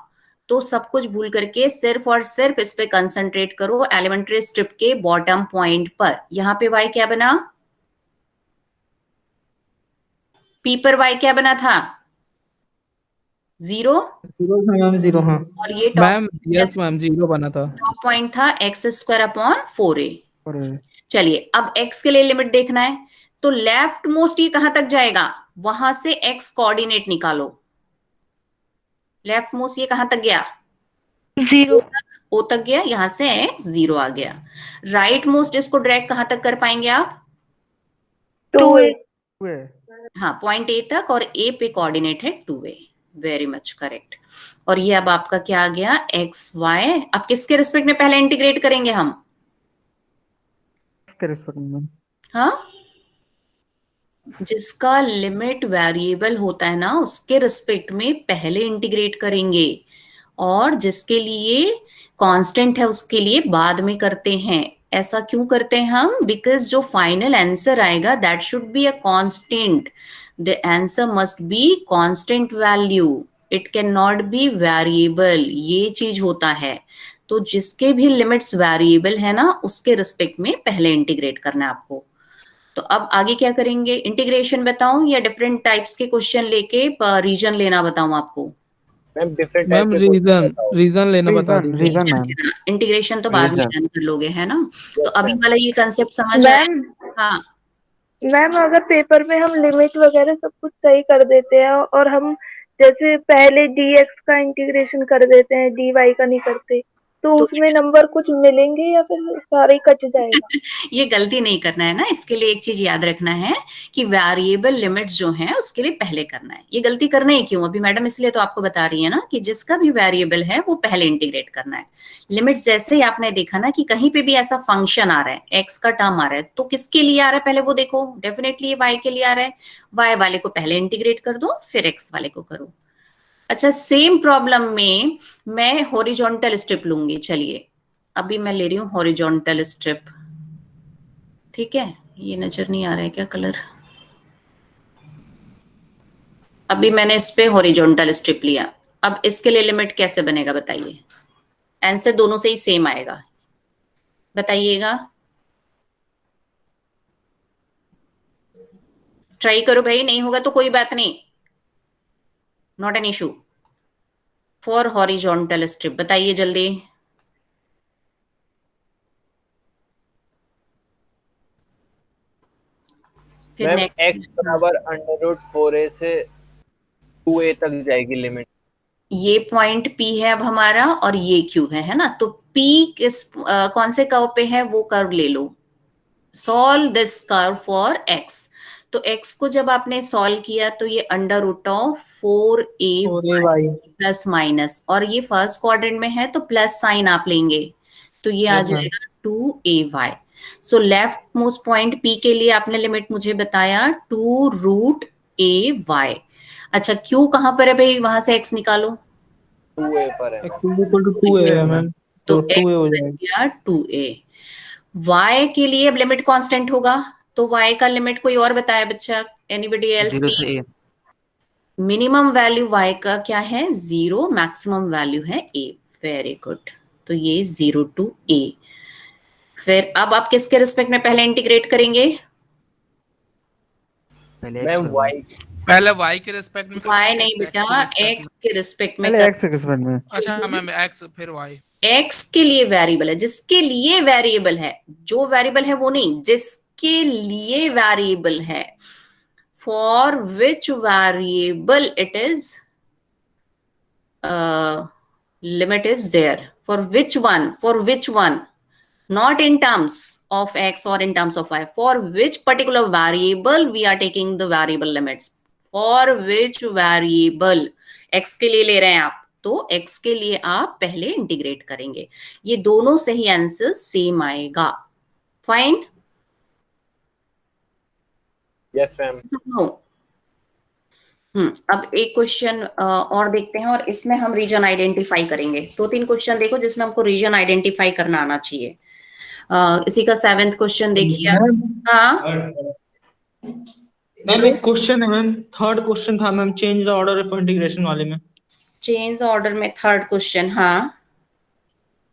Speaker 1: तो सब कुछ भूल करके सिर्फ और सिर्फ इस पे कंसंट्रेट करो, एलिमेंट्री स्ट्रिप के बॉटम पॉइंट पर। यहाँ पे y क्या बना, P पर y क्या बना था, 0।
Speaker 5: 0 था मैम, 0 हाँ
Speaker 1: और ये
Speaker 6: मैम यस मैम 0 बना था।
Speaker 1: टॉप पॉइंट था x² / 4a।
Speaker 3: और
Speaker 1: चलिए अब x के लिए लिमिट देखना है, तो लेफ्ट मोस्ट ये कहां तक जाएगा, वहां से x कोऑर्डिनेट निकालो। लेफ्ट मोस्ट ये कहां तक गया,
Speaker 2: 0
Speaker 1: O तक गया, यहां से x 0 आ गया। राइट मोस्ट इसको ड्रैग कहां तक कर पाएंगे आप,
Speaker 2: 2a
Speaker 1: हाँ पॉइंट A तक, और A पे कोऑर्डिनेट है 2a। Very much correct. और ये अब आपका क्या आ गया, x y। अब किसके रिस्पेक्ट में पहले इंटीग्रेट करेंगे हम,
Speaker 3: इसके रिस्पेक्ट में।
Speaker 1: हाँ जिसका लिमिट वेरिएबल होता है ना, उसके रिस्पेक्ट में पहले इंटीग्रेट करेंगे, और जिसके लिए कांस्टेंट है उसके लिए बाद में करते हैं। ऐसा क्यों करते हैं हम, बिकॉज जो फाइनल आंसर आएगा that should be a constant, the answer must be constant value, it can not be variable, ये चीज होता है। तो जिसके भी लिमिट्स वेरिएबल है ना, उसके रिस्पेक्ट में पहले इंटीग्रेट करना है आपको। तो अब आगे क्या करेंगे, इंटीग्रेशन बताऊं या डिफरेंट टाइप्स के क्वेश्चन लेके रीजन लेना बताऊं आपको?
Speaker 4: मैम डिफरेंट
Speaker 6: मैम रीजन लेना बता दीजिए।
Speaker 3: रीजन मैम,
Speaker 1: इंटीग्रेशन तो बाद में
Speaker 3: Reason.
Speaker 1: डन कर लोगे, है ना? तो अभी वाला ये कंसेप्ट समझ आया?
Speaker 2: मैम
Speaker 1: हाँ
Speaker 2: मैम अगर पेपर में हम लिमिट वगैरह सब कुछ सही कर देते हैं और हम जैसे पहले dx का इंटीग्रेशन कर देते हैं, dy का नहीं करते, तो उसमें नंबर कुछ मिलेंगे या फिर सारे ही कट जाएगा?
Speaker 1: ये गलती नहीं करना है ना, इसके लिए एक चीज याद रखना है कि वेरिएबल लिमिट्स जो हैं उसके लिए पहले करना है। ये गलती करना ही क्यों, अभी मैडम इसलिए तो आपको बता रही है ना कि जिसका भी वेरिएबल है वो पहले इंटीग्रेट करना है। लिमिट्स जैसे ही आपने देखा ना कि कहीं पे भी ऐसा फंक्शन आ रहा है, एक्स का टर्म आ रहा है, तो किसके लिए आ रहा है पहले वो देखो, डेफिनेटली ये वाई के लिए आ रहा है, वाई वाले को पहले इंटीग्रेट कर दो, फिर एक्स वाले को करो। अच्छा सेम प्रॉब्लम में मैं हॉरिजॉन्टल स्ट्रिप लूंगी, चलिए अभी मैं ले रही हूँ हॉरिजॉन्टल स्ट्रिप, ठीक है, ये नजर नहीं आ रहा है क्या कलर? अभी मैंने इस पे हॉरिजॉन्टल स्ट्रिप लिया। अब इसके लिए लिमिट कैसे बनेगा बताइए? आंसर दोनों से ही सेम आएगा, बताइएगा। ट्राई करो भाई, नहीं होगा तो कोई बात नहीं, not an issue. For horizontal strip बताइए जल्दी। फिर
Speaker 4: मैम
Speaker 1: नेक्स्ट,
Speaker 4: x बराबर √4a से 2a तक जाएगी लिमिट।
Speaker 1: ये पॉइंट P है अब हमारा और ये Q है ना? तो P किस कौन से कर्व पे है वो कर्व ले लो। Solve this curve for x। तो x को जब आपने सॉल्व किया तो ये √4a
Speaker 5: और ये भाई
Speaker 1: प्लस माइनस, और ये फर्स्ट क्वाड्रेंट में है तो प्लस साइन आप लेंगे, तो ये आ
Speaker 5: यस मैम
Speaker 1: जाएगा 2ay। So left most point P के लिए आपने लिमिट मुझे बताया 2√ay। अच्छा Q कहाँ पर है भाई? वहां से x निकालो।
Speaker 4: 2a पर है।
Speaker 5: x is equal to 2a है मैम,
Speaker 1: तो
Speaker 5: तो 2a
Speaker 1: x
Speaker 5: हो
Speaker 1: बन
Speaker 5: जाएगा।
Speaker 1: गया 2a। y के लिए अब लिमिट कांस्टेंट होगा, तो y का लिमिट कोई और बताया बच्चा? Anybody else?
Speaker 8: 0 से a।
Speaker 1: मिनिमम वैल्यू y का क्या है? 0, मैक्सिमम वैल्यू है a। वेरी गुड, तो ये 0 to a। फिर अब आप किसके रिस्पेक्ट में पहले इंटीग्रेट करेंगे?
Speaker 8: पहले x
Speaker 4: मैम
Speaker 8: फिर y।
Speaker 4: y
Speaker 6: पहले y के रिस्पेक्ट में
Speaker 1: y
Speaker 6: करेंगे,
Speaker 1: नहीं
Speaker 6: फिर
Speaker 1: बेटा,
Speaker 6: x के रिस्पेक्ट
Speaker 1: x
Speaker 6: में।
Speaker 1: के रिस्पेक्ट में
Speaker 3: पहले
Speaker 1: कर।
Speaker 3: एक्स किस्मत में।
Speaker 6: अच्छा मैम, x फिर y।
Speaker 1: x के लिए वेरिएबल है, जिसके लिए वेरिएबल है, जो वेरिएबल है वो नहीं, जिसके लिए वेरिएबल है। For which variable it is limit is there, for which one, not in terms of x or in terms of y, for which particular variable we are taking the variable limits, for which variable, x के लिए ले रहे हैं आप, तो x के लिए आप पहले इंटीग्रेट करेंगे। ये दोनों से ही आंसर सेम आएगा। फाइन?
Speaker 4: Yes ma'am.
Speaker 1: सुनो, अब एक क्वेश्चन और देखते हैं, और इसमें हम रीजन आइडेंटिफाई करेंगे। 2-3 क्वेश्चन देखो जिसमें हमको रीजन आइडेंटिफाई करना आना चाहिए। इसी का 7th क्वेश्चन देखिए। हाँ
Speaker 5: मैम एक क्वेश्चन है मैम, थर्ड क्वेश्चन था ma'am, change the order of integration वाले में।
Speaker 1: चेंज ऑर्डर में थर्ड क्वेश्चन, हाँ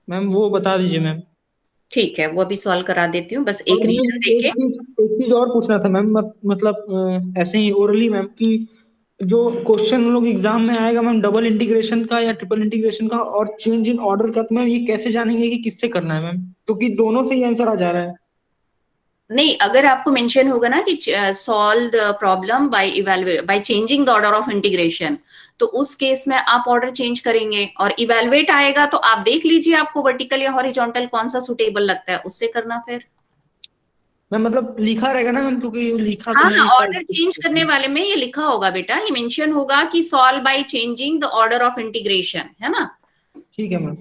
Speaker 5: मैम वो बता दीजिए मैम।
Speaker 1: ठीक है, वो अभी सॉल्व करा देती हूँ, बस
Speaker 5: और
Speaker 1: एक रीजन
Speaker 5: मैम
Speaker 1: देके।
Speaker 5: एक चीज और पूछना था मैम, मतलब ऐसे ही ओरली मैम, कि जो क्वेश्चन हम लोग एग्जाम में आएगा मैम, डबल इंटीग्रेशन का या ट्रिपल इंटीग्रेशन का और चेंज इन ऑर्डर का, तो मैम ये कैसे जानेंगे कि किससे करना है मैम? क्योंकि दोनों से ही आंसर आ जा रहा है।
Speaker 1: नहीं, अगर आपको मेंशन होगा ना कि solve the problem by changing the order of integration, तो उस केस में आप ऑर्डर चेंज करेंगे, और इवेलुएट आएगा तो आप देख लीजिए आपको वर्टिकल या हॉरिजॉन्टल कौन सा सुटेबल लगता है, उससे करना फिर।
Speaker 5: मैम मतलब लिखा रहेगा ना मैम, क्योंकि लिखा तो
Speaker 1: हाँ
Speaker 5: नहीं
Speaker 1: हाँ,
Speaker 5: था।
Speaker 1: ऑर्डर चेंज करने वाले में ये लिखा होगा बेटा, ये मेंशन होगा कि solve by changing the order of integration, है ना?
Speaker 5: ठीक है मैम,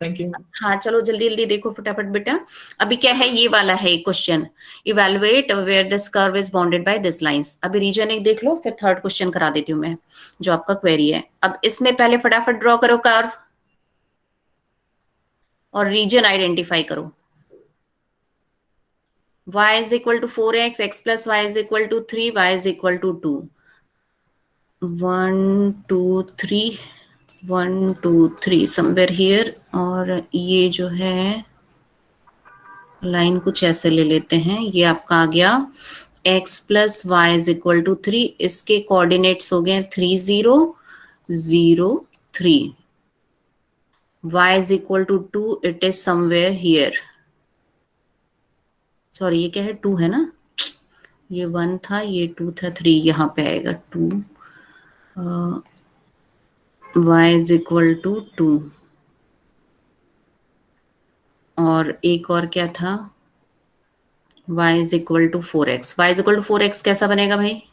Speaker 5: थैंक यू।
Speaker 1: हाँ चलो जल्दी जल्दी देखो फटाफट बेटा। अभी क्या है, ये वाला है question, evaluate where this curve is bounded by this lines. अभी रीजन एक देख लो, फिर थर्ड क्वेश्चन करा देती हूँ मैं, जो आपका क्वेरी है। अब इसमें पहले फटाफट ड्रॉ करो कर्व और रीजन आइडेंटिफाई करो। y is equal to 4x, x plus y is equal to 3, y is equal to 2, 1 2 3, 1 2 3 somewhere here. और ये जो है लाइन कुछ ऐसे ले लेते हैं, ये आपका आ गया x plus y is equal to 3, इसके कोऑर्डिनेट्स हो गए 3 0 0 3, y is equal to 2, it is somewhere here. Sorry ये क्या है, 2 है ना, ये 1 था, ये 2 था, 3 यहाँ पे आएगा 2, y इज इक्वल टू 2, और एक और क्या था, y is equal to 4x। y is equal to 4x कैसा बनेगा भाई,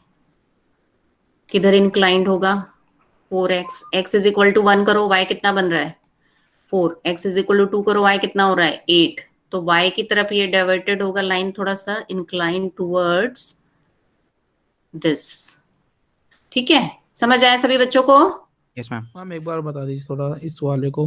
Speaker 1: किधर इंक्लाइंड होगा? 4x, x is equal to 1 करो, y कितना बन रहा है 4, x इज इक्वल टू 2 करो, y कितना हो रहा है 8। तो y की तरफ ये डाइवर्टेड होगा लाइन, थोड़ा सा इंक्लाइन टूवर्ड्स दिस। ठीक है, समझ आया सभी बच्चों को?
Speaker 8: Yes ma'am.
Speaker 6: मैम एक बार बता दीजिए थोड़ा इस वाले को,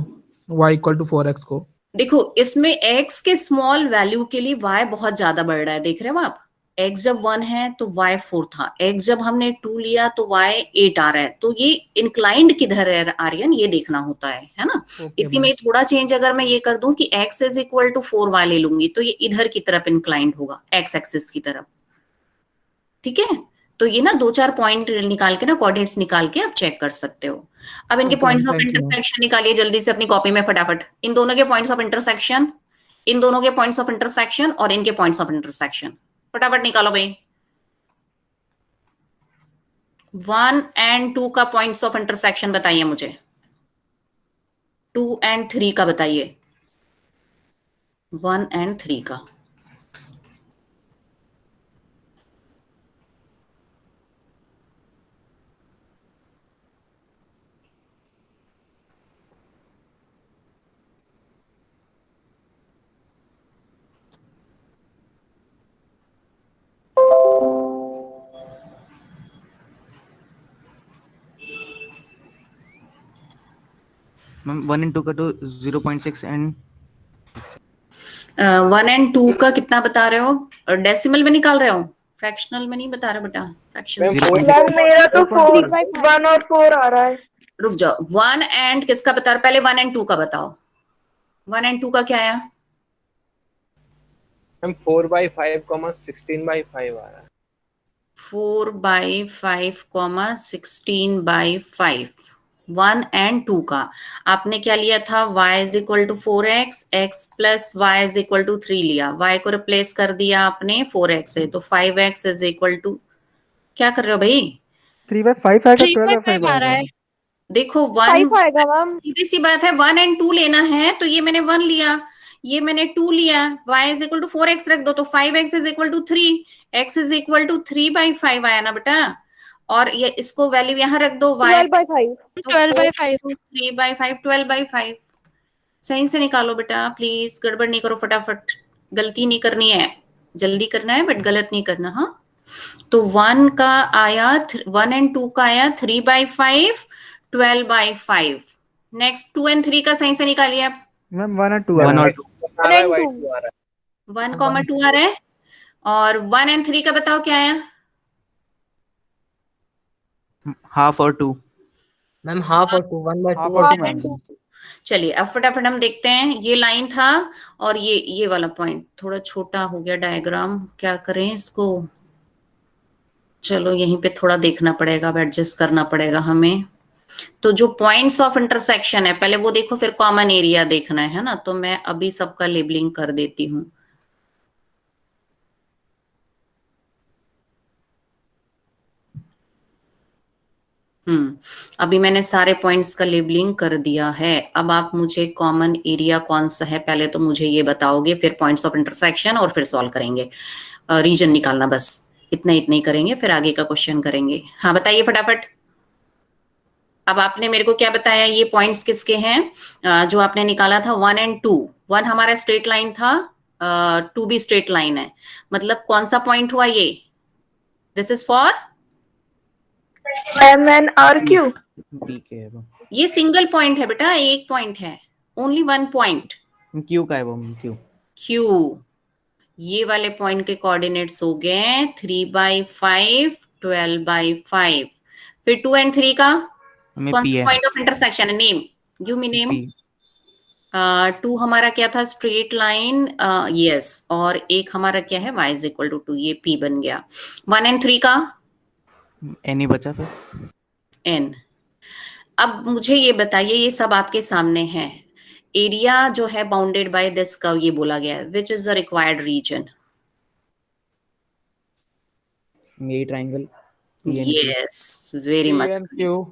Speaker 6: y इक्वल टू 4x को।
Speaker 1: देखो इसमें x के स्मॉल वैल्यू के लिए y बहुत ज्यादा बढ़ रहा है, देख रहे हो आप। x जब 1 है तो y 4 था, x जब हमने 2 लिया तो y 8 आ रहा है, तो ये इंक्लाइंड किधर है आर्यन, ये देखना होता है ना। इसी में थोड़ा चेंज अगर मैं ये कर दूं कि x is equal to 4y ले लूंगी तो ये इधर की तरफ इंक्लाइंड होगा, x एक्सिस की तरफ, ठीक है। तो ये ना 2-4 पॉइंट निकाल के ना, कोऑर्डिनेट्स निकाल के आप चेक कर सकते हो। अब इनके पॉइंट्स ऑफ इंटरसेक्शन निकालिए जल्दी से अपनी कॉपी में फटाफट, इन दोनों के पॉइंट्स ऑफ इंटरसेक्शन, इन दोनों के पॉइंट्स ऑफ इंटरसेक्शन और इनके पॉइंट्स ऑफ इंटरसेक्शन, फटाफट निकालो भाई। 1 and 2 का पॉइंट्स ऑफ इंटरसेक्शन बताइए मुझे, 2 and 3 का बताइए, 1 and 3 का।
Speaker 8: मैम 1 and 2 का तो 0.6 एंड
Speaker 1: 1 and 2 का कितना बता रहे हो, डेसिमल में निकाल रहे हो, फ्रैक्शनल में नहीं बता रहे बेटा, फ्रैक्शन।
Speaker 2: मैम मेरा तो 1 और 4 आ रहा है।
Speaker 1: रुक जाओ, 1 and किसका बता रहे हो, पहले 1 and 2 का बताओ। 1 and 2 का क्या आया
Speaker 4: मैम 4/5, 16/5 आ रहा है।
Speaker 1: 4/5, 16/5, 1 and 2 का आपने क्या लिया था, y is equal to 4x, x plus y is equal to 3 लिया, y को रिप्लेस कर दिया आपने 4x से, तो 5x इज इक्वल टू, क्या कर रहे हो भाई,
Speaker 3: 3/5 आएगा, 12/5
Speaker 10: आ रहा है।
Speaker 1: देखो
Speaker 2: 5 आएगा मैम।
Speaker 1: सीधी सी बात है, 1 and 2 लेना है तो ये मैंने 1 लिया, ये मैंने 2 लिया, y is equal to 4x रख दो तो 5x is equal to 3, x is equal to 3/5 आया ना बेटा, और ये इसको वैल्यू यहाँ रख दो, y
Speaker 2: 12/5
Speaker 10: 12/5
Speaker 1: 3/5, 12/5, सही से निकालो बेटा प्लीज, गड़बड़ नहीं करो, फटाफट, गलती नहीं करनी है, जल्दी करना है बट गलत नहीं करना। हाँ तो 1 का आया, 1 and 2 का आया 3/5, 12/5। नेक्स्ट 2 and 3 का सही से निकालिए आप।
Speaker 3: मैम 1 और 2
Speaker 8: 1 और 2
Speaker 4: आ रहा है, y 2 आ रहा है।
Speaker 1: 1, 2 आ रहा है, और 1 and 3 का बताओ क्या आया।
Speaker 8: हाफ और 2
Speaker 11: मैम हाफ और 2, 1/2
Speaker 3: हाफ
Speaker 11: और
Speaker 3: और
Speaker 11: 2
Speaker 3: 2।
Speaker 1: चलिए अब फटाफट हम देखते हैं, ये लाइन था और ये वाला पॉइंट थोड़ा छोटा हो गया डायग्राम, क्या करें इसको, चलो यहीं पे थोड़ा देखना पड़ेगा, अब एडजस्ट करना पड़ेगा हमें। तो जो पॉइंट्स ऑफ इंटरसेक्शन है पहले वो देखो, फिर कॉमन एरिया देखना है ना, तो मैं अभी सबका लेबलिंग कर देती हूँ। अभी मैंने सारे पॉइंट्स का लेबलिंग कर दिया है। अब आप मुझे कॉमन एरिया कौन सा है पहले तो मुझे ये बताओगे, फिर पॉइंट्स ऑफ इंटरसेक्शन और फिर सॉल्व करेंगे, रीजन निकालना, बस इतना ही करेंगे, फिर आगे का क्वेश्चन करेंगे। हाँ बताइए फटाफट। अब आपने मेरे को क्या बताया, ये पॉइंट्स किसके हैं जो आपने निकाला था, 1 and 2। 1 हमारा स्ट्रेट लाइन था, 2 भी स्ट्रेट लाइन है, मतलब कौन सा पॉइंट हुआ ये, this is for
Speaker 2: MNRQ।
Speaker 8: B के है वो,
Speaker 1: ये सिंगल पॉइंट है बेटा, एक पॉइंट है, ओनली 1 पॉइंट।
Speaker 8: क्यू का है वो, क्यू
Speaker 1: Q, ये वाले पॉइंट के कोऑर्डिनेट्स हो गए 3/5, 12/5। फिर 2 and 3 का
Speaker 8: हमें
Speaker 1: कौन
Speaker 8: पी
Speaker 1: सा
Speaker 8: है,
Speaker 1: पॉइंट ऑफ इंटरसेक्शन है, नेम, गिव मी नेम। 2 हमारा क्या था, स्ट्रेट लाइन, यस, और एक हमारा क्या है, y इज इक्वल टू 2, ये P बन गया। 1 and 3 का
Speaker 8: एन ही बचा फिर,
Speaker 1: n। अब मुझे ये बताइए, ये सब आपके सामने है, एरिया जो है बाउंडेड बाय दिस कर्व, ये बोला गया है which is the required region.
Speaker 8: यही triangle,
Speaker 1: yes, very much.
Speaker 6: PNQ।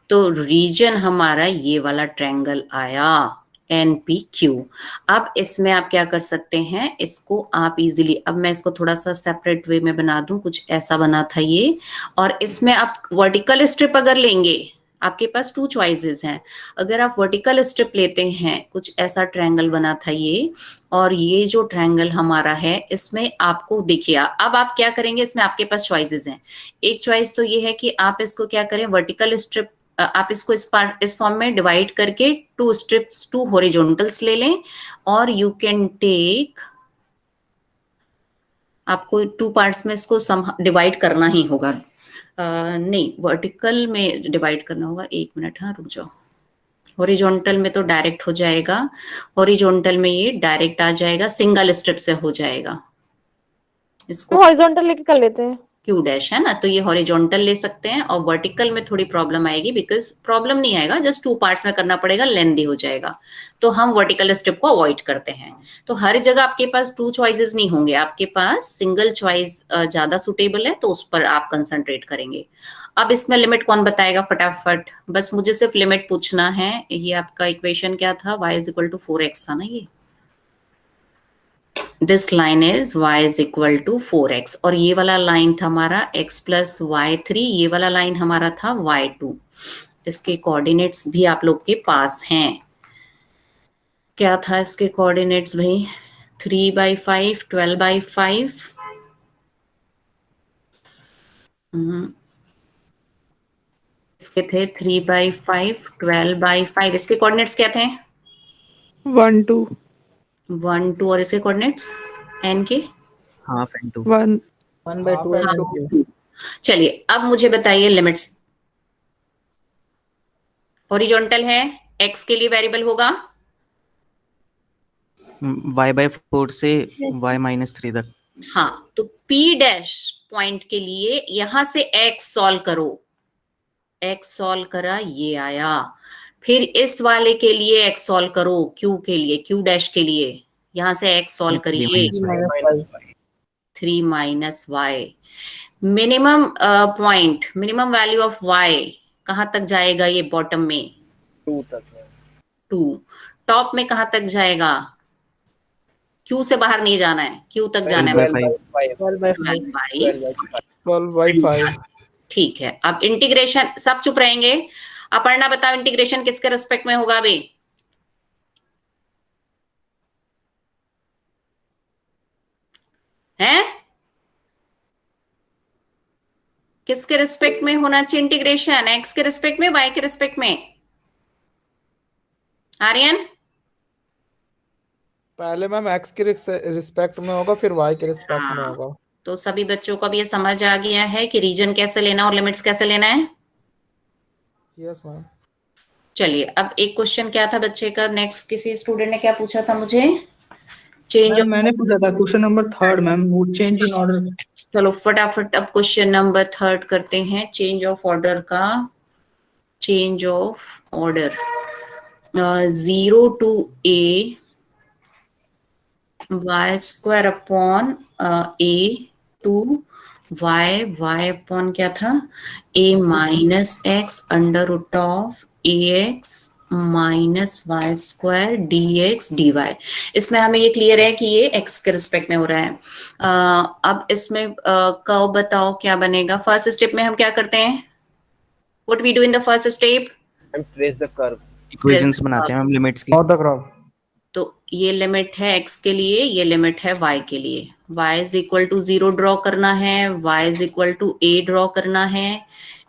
Speaker 1: तो रीजन हमारा ये वाला ट्रायंगल आया, NPQ। अब इसमें आप क्या कर सकते हैं, इसको आप इजीली, अब मैं इसको थोड़ा सा सेपरेट वे में बना दूं, कुछ ऐसा बना था ये, और इसमें आप वर्टिकल स्ट्रिप अगर लेंगे, आपके पास 2 चॉइसेस हैं, अगर आप वर्टिकल स्ट्रिप लेते हैं, कुछ ऐसा ट्रायंगल बना था ये, और ये जो ट्रायंगल हमारा है इसमें आपको देखिए, अब आप क्या करेंगे, इसमें आपके पास चॉइसेस हैं। एक चॉइस तो ये है कि आप इसको क्या करें, वर्टिकल स्ट्रिप आप इसको इस फॉर्म में डिवाइड करके 2 स्ट्रिप्स 2 हॉरिजॉन्टल्स ले लें और यू कैन टेक, आपको 2 पार्ट्स में इसको डिवाइड करना ही होगा, नहीं वर्टिकल में डिवाइड करना होगा। 1 मिनट, हाँ रुक जाओ। हॉरिजॉन्टल में तो डायरेक्ट हो जाएगा, हॉरिजॉन्टल में ये डायरेक्ट आ जाएगा, सिंगल स्ट्रिप से हो जाएगा। इसको
Speaker 2: हॉरिजॉन्टल लेके कर लेते हैं।
Speaker 1: क्यू डैश है ना, तो ये हॉरिजॉन्टल ले सकते हैं। और वर्टिकल में थोड़ी प्रॉब्लम आएगी, बिकॉज प्रॉब्लम नहीं आएगा, जस्ट 2 पार्ट्स में करना पड़ेगा, लेंदी हो जाएगा, तो हम वर्टिकल स्ट्रिप को अवॉइड करते हैं। तो हर जगह आपके पास 2 चॉइसेस नहीं होंगे, आपके पास सिंगल चॉइस ज्यादा सुटेबल है, तो उस पर आप कंसंट्रेट करेंगे। अब इसमें लिमिट कौन बताएगा फटाफट, बस मुझे सिर्फ लिमिट पूछना है। ये आपका इक्वेशन क्या था, y is equal to 4x था ना ये, this line is y is equal to 4x, और ये वाला लाइन था हमारा x प्लस y3, ये वाला लाइन हमारा था y2। इसके कोऑर्डिनेट्स भी आप लोग के पास हैं। क्या था इसके कोऑर्डिनेट्स भाई, 3/5, 12/5, इसके थे 3/5, 12/5। इसके कोऑर्डिनेट्स क्या थे,
Speaker 6: 1 2
Speaker 1: 1 2, और इसके कोऑर्डिनेट्स n के
Speaker 8: हाफ एंड 2।
Speaker 6: 1
Speaker 11: 1/2
Speaker 6: half and 2
Speaker 1: चलिए अब मुझे बताइए लिमिट्स। हॉरिजॉन्टल है, x के लिए वेरिएबल होगा
Speaker 8: y/4 से y-3 तक।
Speaker 1: हाँ, तो p डैश पॉइंट के लिए यहां से x सॉल्व करो, x सॉल्व करा ये आया, फिर इस वाले के लिए x सॉल्व करो, q के लिए, q डैश के लिए यहां से x सॉल्व करिए, 3 minus y। Minimum point, minimum value of y कहां तक जाएगा, ये बॉटम में
Speaker 4: 2 तक है।
Speaker 1: 2, टॉप में कहां तक जाएगा, q से बाहर नहीं जाना है, q तक जाना है,
Speaker 6: 12/5
Speaker 1: ठीक है। अब इंटीग्रेशन, सब चुप रहेंगे, अपर्णा बताओ इंटीग्रेशन किसके रिस्पेक्ट में होगा अभी, हैं किसके रिस्पेक्ट में होना चाहिए इंटीग्रेशन, x के रिस्पेक्ट में, y के रिस्पेक्ट में, आर्यन?
Speaker 6: पहले मैम x के रिस्पेक्ट में होगा, फिर y के रिस्पेक्ट में होगा।
Speaker 1: तो सभी बच्चों को अब ये समझ आ गया है कि रीजन कैसे लेना और लिमिट्स कैसे लेना है।
Speaker 6: Yes ma'am.
Speaker 1: चलिए अब एक क्वेश्चन क्या था बच्चे का, नेक्स्ट किसी स्टूडेंट ने क्या पूछा था मुझे, चेंज,
Speaker 5: मैंने पूछा था क्वेश्चन नंबर 3 मैम, वो चेंज इन ऑर्डर।
Speaker 1: चलो फटाफट अब क्वेश्चन नंबर 3 करते हैं, चेंज ऑफ ऑर्डर का, change of order 0 to a y square upon a to y upon क्या था, a minus x under root of ax minus y square dx dy। इसमें हमें ये क्लियर है कि ये x के रिस्पेक्ट में हो रहा है। अब इसमें कर्व बताओ क्या बनेगा। फर्स्ट स्टेप में हम क्या करते हैं, what we do in the first step,
Speaker 4: हम ट्रेस द कर्व,
Speaker 8: इक्वेशंस बनाते हैं हम लिमिट्स की।
Speaker 3: और द क्रॉप,
Speaker 1: तो ये लिमिट है x के लिए, ये लिमिट है y के लिए। y is equal to 0 draw करना है, y is equal to a draw करना है,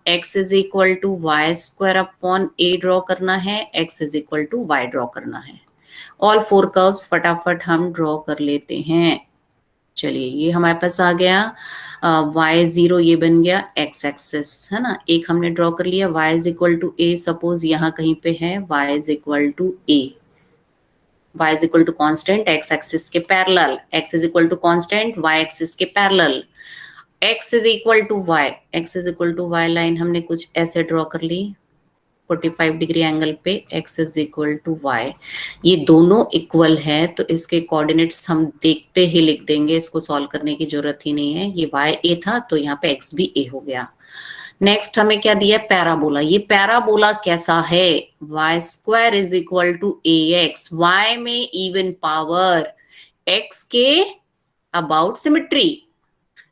Speaker 1: x is equal to y square upon a draw करना है, x is equal to y draw करना है। ऑल 4 कर्व्स फटाफट हम ड्रॉ कर लेते हैं। चलिए ये हमारे पास आ गया, y0 ये बन गया x एक्सिस है ना, एक हमने ड्रॉ कर लिया, y is equal to a, suppose यहाँ कहीं पे है y is equal to a, y is equal to constant x axis के parallel, x is equal to constant y axis के parallel, x is equal to y, x is equal to y line हमने कुछ ऐसे draw कर ली 45 degree angle पे, x is equal to y, ये दोनों इक्वल है तो इसके कोऑर्डिनेट्स हम देखते ही लिख देंगे, इसको सॉल्व करने की जरूरत ही नहीं है। ये y a था तो यहाँ पे x भी a हो गया। नेक्स्ट हमें क्या दिया, पैराबोला। ये पैराबोला कैसा है, y स्क्वायर is equal to ax, y में इवन पावर, x के अबाउट सिमेट्री,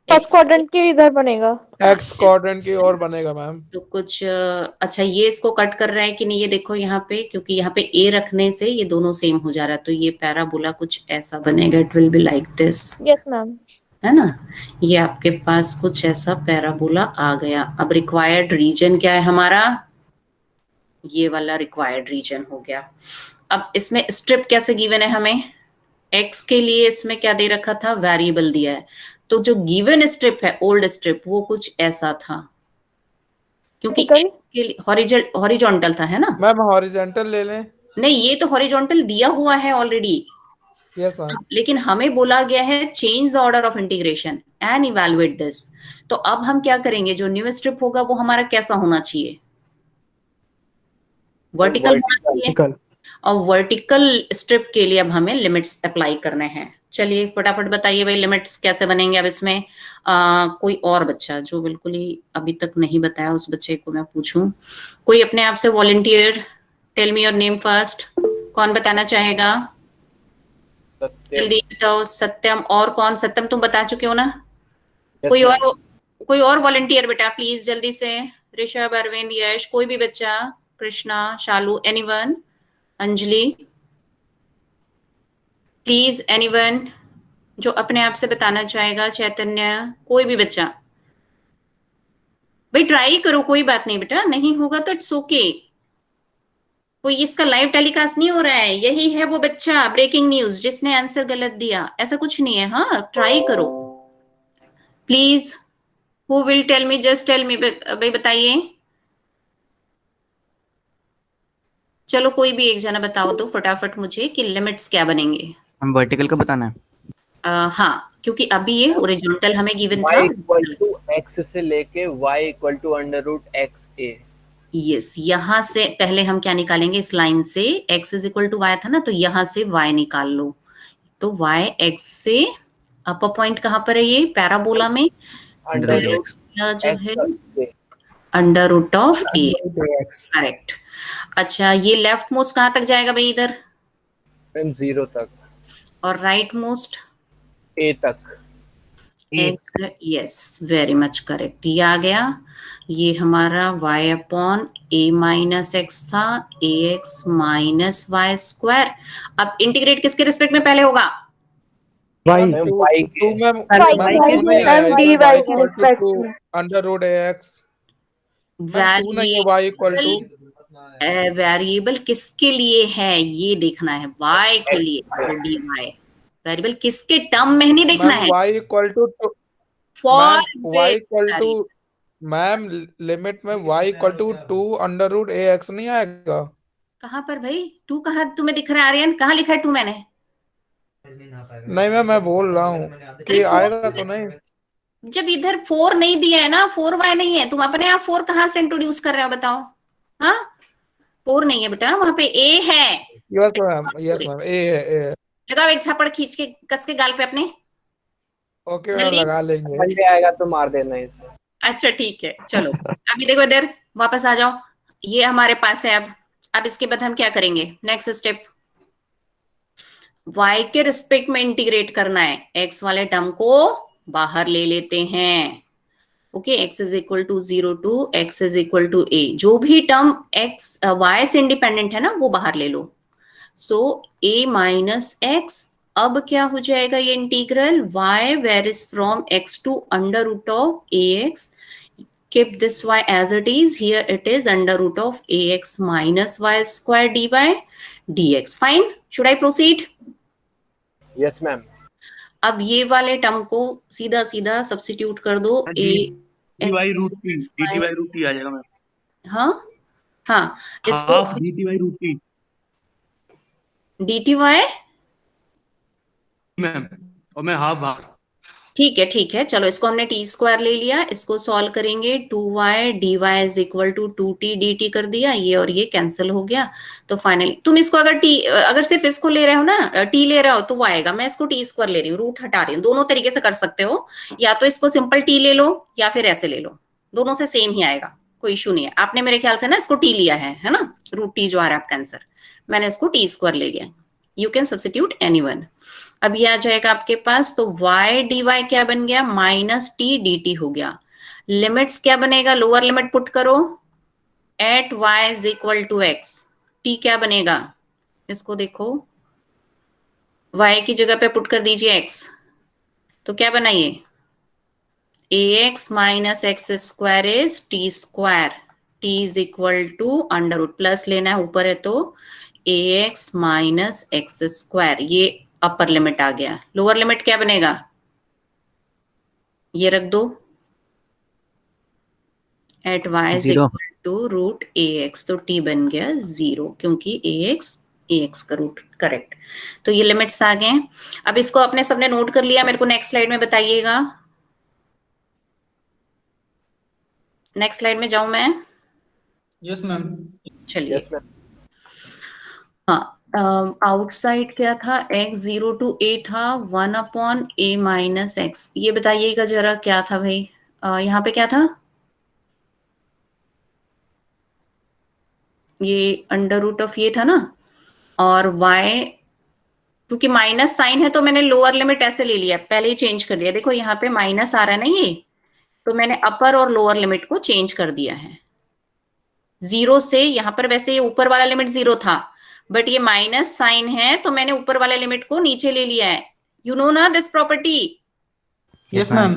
Speaker 2: फर्स्ट क्वाड्रेंट के इधर बनेगा,
Speaker 6: x क्वाड्रेंट की ओर बनेगा मैम।
Speaker 1: तो कुछ अच्छा ये इसको कट कर रहा है कि नहीं, ये देखो यहाँ पे, क्योंकि यहाँ पे a रखने से ये दोनों सेम हो जा रहा है, तो ये पैराबोला कुछ ऐसा बनेगा, it will be like this,
Speaker 2: yes ma'am,
Speaker 1: है ना। ये आपके पास कुछ ऐसा पैराबोला आ गया। अब रिक्वायर्ड रीजन क्या है हमारा, ये वाला रिक्वायर्ड रीजन हो गया। अब इसमें स्ट्रिप कैसे गिवन है हमें, एक्स के लिए इसमें क्या दे रखा था, वेरिएबल दिया है, तो जो गिवन स्ट्रिप है ओल्ड स्ट्रिप वो कुछ ऐसा था, क्योंकि
Speaker 2: Vertical?
Speaker 1: एक्स के लिए हॉरिजॉन्टल था, है ना?
Speaker 6: मैम हॉरिजेंटल ले लें।
Speaker 1: नहीं, ये तो हॉरिजॉन्टल दिया हुआ है ऑलरेडी,
Speaker 6: यस मैम।
Speaker 1: लेकिन हमें बोला गया है change the order of integration and evaluate this. तो अब हम क्या करेंगे, जो न्यू स्ट्रिप होगा वो हमारा कैसा होना चाहिए, वर्टिकल होना चाहिए।
Speaker 3: वर्टिकल।
Speaker 1: और वर्टिकल स्ट्रिप के लिए अब हमें लिमिट्स अप्लाई करने हैं। चलिए फटाफट बताइए भाई, लिमिट्स कैसे बनेंगे अब इसमें। कोई और बच्चा जो बिल्कुल ही अभी तक नहीं बताया, उस बच्चे को मैं पूछूं, कोई अपने आप से volunteer, tell me your name first, कौन बताना चाहेगा? जल्दी बताओ। सत्यम, और कौन? सत्यम तुम बता चुके हो ना? कोई और वॉलंटियर बेटा प्लीज जल्दी से। ऋषभ, अरविंद, यश, कोई भी बच्चा, कृष्णा, शालू, एनीवन, अंजलि, प्लीज एनीवन जो अपने आप से बताना चाहेगा, चैतन्य, कोई भी बच्चा भाई ट्राई करो, कोई बात नहीं बेटा, नहीं होगा तो इट्स ओके। कोई इसका लाइव टेलीकास्ट नहीं हो रहा है, यही है वो बच्चा ब्रेकिंग न्यूज जिसने आंसर गलत दिया, ऐसा कुछ नहीं है। हाँ ट्राई करो please. Who will tell me, just tell me भाई, बताइए। चलो कोई भी एक जना बताओ तो फटाफट मुझे कि लिमिट्स क्या बनेंगे।
Speaker 8: हम वर्टिकल का बताना है।
Speaker 1: हाँ, क्योंकि अभी ये ओरिजिनल हमें गिवन था।
Speaker 4: y इक्वल टू x से लेके y equal to under root x a.
Speaker 1: Yes, यहां से पहले हम क्या निकालेंगे, इस लाइन से x is equal to y था ना, तो यहां से y निकाल लो। तो y x से अपर पॉइंट कहां पर है, ये पैराबोला में
Speaker 4: अंडर रूट
Speaker 1: जो है under root of a, correct. अच्छा, ये लेफ्ट मोस्ट कहां तक जाएगा भाई इधर,
Speaker 4: 0 तक,
Speaker 1: और राइट मोस्ट
Speaker 4: a तक।
Speaker 1: यस, वेरी मच करेक्ट, ये आ गया। ये हमारा y upon a minus x था, ax माइनस वाई स्क्वायर। अब इंटीग्रेट किसके रिस्पेक्ट में पहले होगा,
Speaker 3: वाई।
Speaker 4: मैम y के
Speaker 6: अंडर रूट एक्स।
Speaker 1: वेरिएबल किसके लिए है ये देखना है, y के लिए, तो dy वेरिएबल किसके टर्म में नहीं देखना है,
Speaker 6: y equal to
Speaker 1: for
Speaker 6: y equal to ma'am limit में y equal to 2 under root ax नहीं आएगा?
Speaker 1: कहां पर भाई 2 कहां तुम्हें दिख रहा है, आर्यन कहां लिखा है 2 मैंने?
Speaker 6: नहीं मैं बोल रहा हूँ कि आएगा तो नहीं।
Speaker 1: जब इधर 4 नहीं दिया है ना, 4y नहीं है, तुम अपने आप 4 कहां से इंट्रोड्यूस कर रहे हो बताओ? हाँ 4 नहीं है बेटा, वहां पे a है।
Speaker 6: यस मैम ए है।
Speaker 1: लगाओ एक झापड़ खींच के कस के गाल पे अपने।
Speaker 6: ओके मैम लगा लेंगे।
Speaker 4: संडे आएगा तो मार देना इसे।
Speaker 1: अच्छा ठीक है, चलो अभी देखो इधर वापस आ जाओ, ये हमारे पास है। अब इसके बाद हम क्या करेंगे, नेक्स्ट स्टेप, y के रिस्पेक्ट में इंटीग्रेट करना है, x वाले टर्म को बाहर ले लेते हैं। Okay, x is equal to 0 to x is equal to a, जो भी टर्म x y से इंडिपेंडेंट है ना वो बाहर ले लो। सो a माइनस x, अब क्या हो जाएगा ये integral, y varies from x to under root of ax, keep this y as it is, here it is under root of ax minus y square dy dx. fine, should I proceed?
Speaker 4: Yes ma'am.
Speaker 1: अब ये वाले term को सीधा सीधा substitute कर दो, a
Speaker 9: dy root t, dt by root t आ जाएगा मैम।
Speaker 1: हाँ हाँ, इसको
Speaker 9: half dt by root t
Speaker 1: dt y
Speaker 9: ma'am, और मैं हाफ बाहर।
Speaker 1: ठीक है, चलो इसको हमने टी स्क्वायर ले लिया, इसको सॉल्व करेंगे, 2y dy is equal to 2t dt कर दिया, ये और ये कैंसिल हो गया। तो फाइनली तुम इसको अगर सिर्फ इसको ले रहे हो ना, t ले रहे हो तो वो आएगा, मैं इसको टी स्क्वायर ले रही हूँ, रूट हटा रही हूँ, दोनों तरीके से कर सकते हो, या तो इसको सिंपल t ले लो या फिर ऐसे ले लो, दोनों से सेम ही आएगा, कोई इशू नहीं है। आपने मेरे ख्याल से ना इसको t लिया है ना, रूट t जो आ रहा है आपका आंसर, मैंने इसको टी स्क्वायर ले लिया, यू कैन सब्स्टिट्यूट एनीवन। अब ये आ जाएगा आपके पास, तो y dy क्या बन गया, माइनस टी dt हो गया। लिमिट्स क्या बनेगा, लोअर लिमिट पुट करो, at y is equal to x, t क्या बनेगा, इसको देखो, y की जगह पे पुट कर दीजिए x, तो क्या बनाइए, ax minus x square is t square, t is equal to under root, plus लेना है ऊपर है तो ax माइनस एक्स स्क्वायर, ये अपर लिमिट आ गया। लोअर लिमिट क्या बनेगा, ये रख दो, at y is
Speaker 8: zero.
Speaker 1: Equal to root ax, तो t बन गया 0 क्योंकि ax का रूट, करेक्ट। तो ये लिमिट्स आ गए। अब इसको अपने सबने नोट कर लिया, मेरे को नेक्स्ट स्लाइड में बताइएगा। नेक्स्ट स्लाइड में जाऊं मैं?
Speaker 5: Yes ma'am.
Speaker 1: चलिए।
Speaker 4: Yes ma'am.
Speaker 1: हाँ, आउटसाइड क्या था, x 0 to a था 1 अपॉन a माइनस एक्स। ये बताइएगा जरा क्या था भाई, यहाँ पे क्या था, ये अंडर रूट ऑफ ये था ना, और y क्योंकि माइनस साइन है तो मैंने लोअर लिमिट ऐसे ले लिया, पहले ही चेंज कर दिया। देखो यहाँ पे माइनस आ रहा है ना ये, तो मैंने अपर और लोअर लिमिट को चेंज कर दिया है। 0 से यहाँ पर वैसे ये ऊपर वाला लिमिट 0 था, बट ये माइनस साइन है तो मैंने ऊपर वाले लिमिट को नीचे ले लिया है। यू नो ना दिस प्रॉपर्टी,
Speaker 5: यस मैम।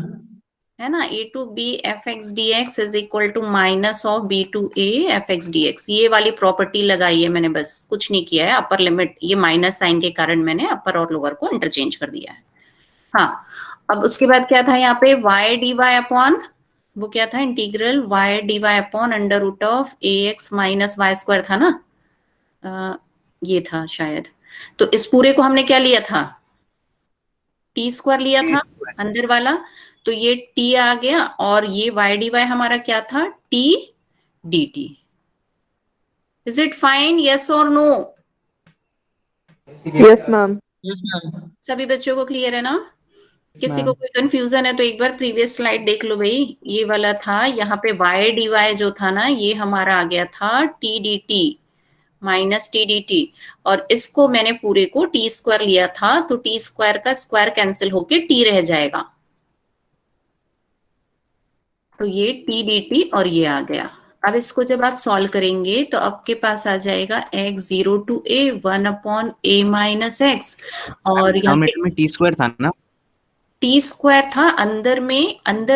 Speaker 1: है ना, a to b f x d x is equal to minus of b to a f x d x. ये वाली प्रॉपर्टी लगाई है मैंने, बस कुछ नहीं किया है। अपर लिमिट ये माइनस साइन के कारण मैंने अपर और लोअर को इंटरचेंज कर दिया है। हाँ, अब उसके बाद क्या था यहाँ पे, y डी वाई अपॉन, वो क्या था, integral y d y upon under root of a x minus y square था ना, ये था शायद। तो इस पूरे को हमने क्या लिया था, टी स्क्वायर लिया था अंदर वाला, तो ये t आ गया, और ये y डी वाई हमारा क्या था, t D T. Is it fine, yes और no?
Speaker 11: Yes ma'am.
Speaker 5: Yes ma'am.
Speaker 1: सभी बच्चों को क्लियर है ना? किसी को कोई कंफ्यूजन है तो एक बार प्रीवियस स्लाइड देख लो भाई। ये वाला था, यहाँ पे y डी वाई जो था ना, ये हमारा आ गया था t D T minus T D T, और इसको मैंने पूरे को टी स्क्वायर लिया था, तो टी स्क्वायर का स्क्वायर कैंसिल होके टी रह जाएगा, तो ये टी डी टी और ये आ गया। अब इसको जब आप सॉल्व करेंगे तो आपके पास आ जाएगा x 0 to a 1 upon a minus x, और यहाँ पे
Speaker 8: में टी स्क्वायर था ना,
Speaker 1: टी स्क्वायर था अंदर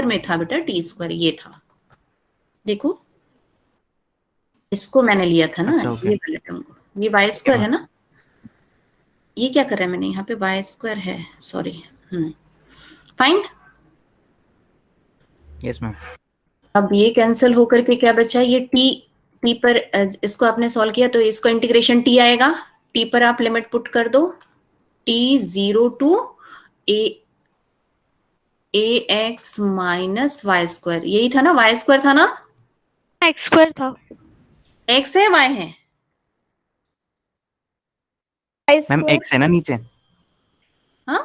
Speaker 1: में था बेटा टी स्क्वायर, ये था, देखो इसको मैंने लिया था ना,
Speaker 8: अच्छा, ओके।
Speaker 1: ये वाले टर्म को, ये वाई स्क्वायर है ना, ये क्या कर रहा है मैंने यहाँ पे, वाई स्क्वायर है, सॉरी। फाइन।
Speaker 8: Yes ma'am.
Speaker 1: अब ये कैंसिल होकर के क्या बचा, ये टी पर, इसको आपने सॉल्व किया तो इसको इंटीग्रेशन टी आएगा, टी पर आप लिमिट पुट कर दो, t 0 to a x minus y square, यही था ना, वाई स्क्वायर था ना,
Speaker 2: एक्स स्क्वायर था।
Speaker 1: x है y है,
Speaker 8: मैम एक्स है ना नीचे,
Speaker 1: हाँ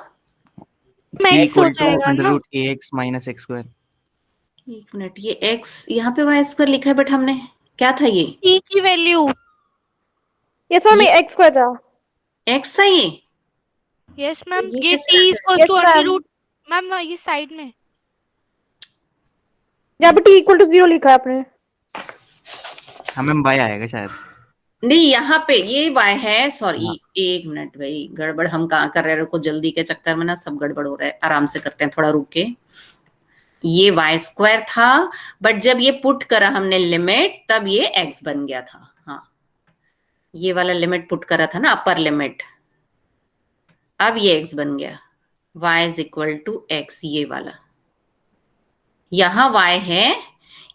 Speaker 8: टी
Speaker 2: x हो
Speaker 8: इक्वल टू
Speaker 2: जाएगा
Speaker 8: अंडर
Speaker 2: ना।
Speaker 8: Root a x minus x square.
Speaker 1: एक मिनट, ये x यहाँ पे वाई स्क्वायर लिखा है, बट हमने क्या था ये,
Speaker 2: t की वैल्यू, यस मैम,
Speaker 1: ये
Speaker 2: x स्क्वायर था।
Speaker 1: x है ये,
Speaker 2: यस मैम,
Speaker 1: ये
Speaker 2: ये
Speaker 1: कैसे
Speaker 2: t
Speaker 1: आ
Speaker 2: इक्वल
Speaker 1: जाएगा?
Speaker 2: टू अंडर रूट, मैम ये साइड में जहाँ पे t इक्वल टू 0 लिखा है आपने।
Speaker 8: हाँ मैम, बाय आएगा शायद।
Speaker 1: नहीं यहाँ पे ये y है, सॉरी एक मिनट भाई, गड़बड़ हम कहाँ कर रहे हैं, रुको, जल्दी के चक्कर में ना सब गड़बड़ हो रहा है, आराम से करते हैं, थोड़ा रुक के। ये वाई स्क्वायर था, बट जब ये पुट करा हमने लिमिट, तब ये x बन गया था। हाँ, ये वाला लिमिट पुट करा था ना, अपर लिमिट, अब ये x बन गया, y is equal to x, ये वाला, यहां y है,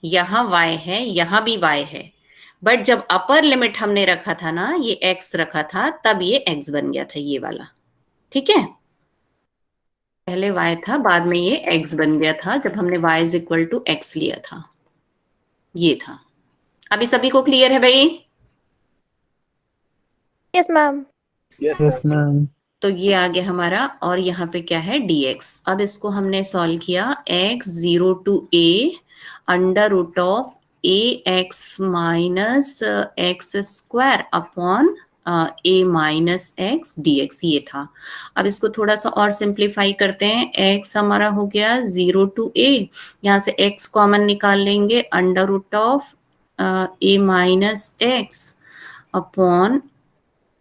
Speaker 1: यहां y है, यहां भी y है, बट जब अपर लिमिट हमने रखा था ना, ये x रखा था, तब ये x बन गया था, ये वाला, ठीक है। पहले y था, बाद में ये x बन गया था, जब हमने y is equal to x लिया था, ये था। अभी सभी को क्लियर है भाई?
Speaker 2: Yes ma'am.
Speaker 3: Yes ma'am.
Speaker 1: तो ये आ गया हमारा, और यहाँ पे क्या है, dx। अब इसको हमने सॉल्व किया, x 0 to a under root of a x minus x square upon a minus x dx, ये था। अब इसको थोड़ा सा और सिंप्लीफाई करते हैं, x हमारा हो गया 0 टू a, यहाँ से x कॉमन निकाल लेंगे, under root of a minus x upon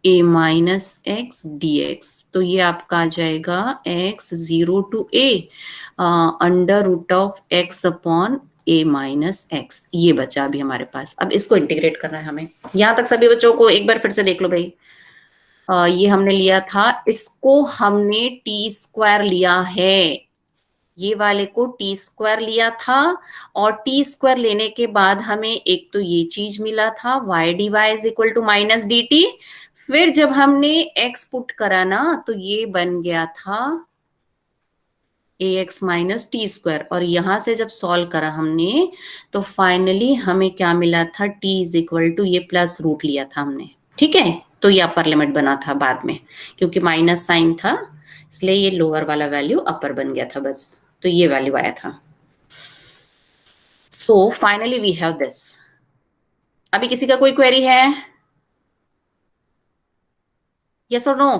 Speaker 1: a minus x d x, तो ये आपका आ जाएगा x 0 to a under root of x upon a minus x, ये बचा अभी हमारे पास। अब इसको इंटीग्रेट करना है हमें। यहां तक सभी बच्चों को एक बार फिर से देख लो भाई। ये हमने लिया था, इसको हमने टी स्क्वायर लिया है, ये वाले को टी स्क्वायर लिया था, और टी स्क्वायर लेने के बाद हमें एक तो ये चीज मिला था y dy is equal to minus d t. फिर जब हमने x पुट करा ना तो ये बन गया था ax माइनस टी स्क्वायर, और यहां से जब सॉल्व करा हमने तो फाइनली हमें क्या मिला था, t इज इक्वल टू ये प्लस रूट लिया था हमने, ठीक है। तो ये अपर लिमिट बना था बाद में, क्योंकि माइनस साइन था इसलिए ये लोअर वाला वैल्यू अपर बन गया था बस, तो ये वैल्यू आया था। So finally we have this. अभी किसी का कोई क्वेरी है? यस और नो?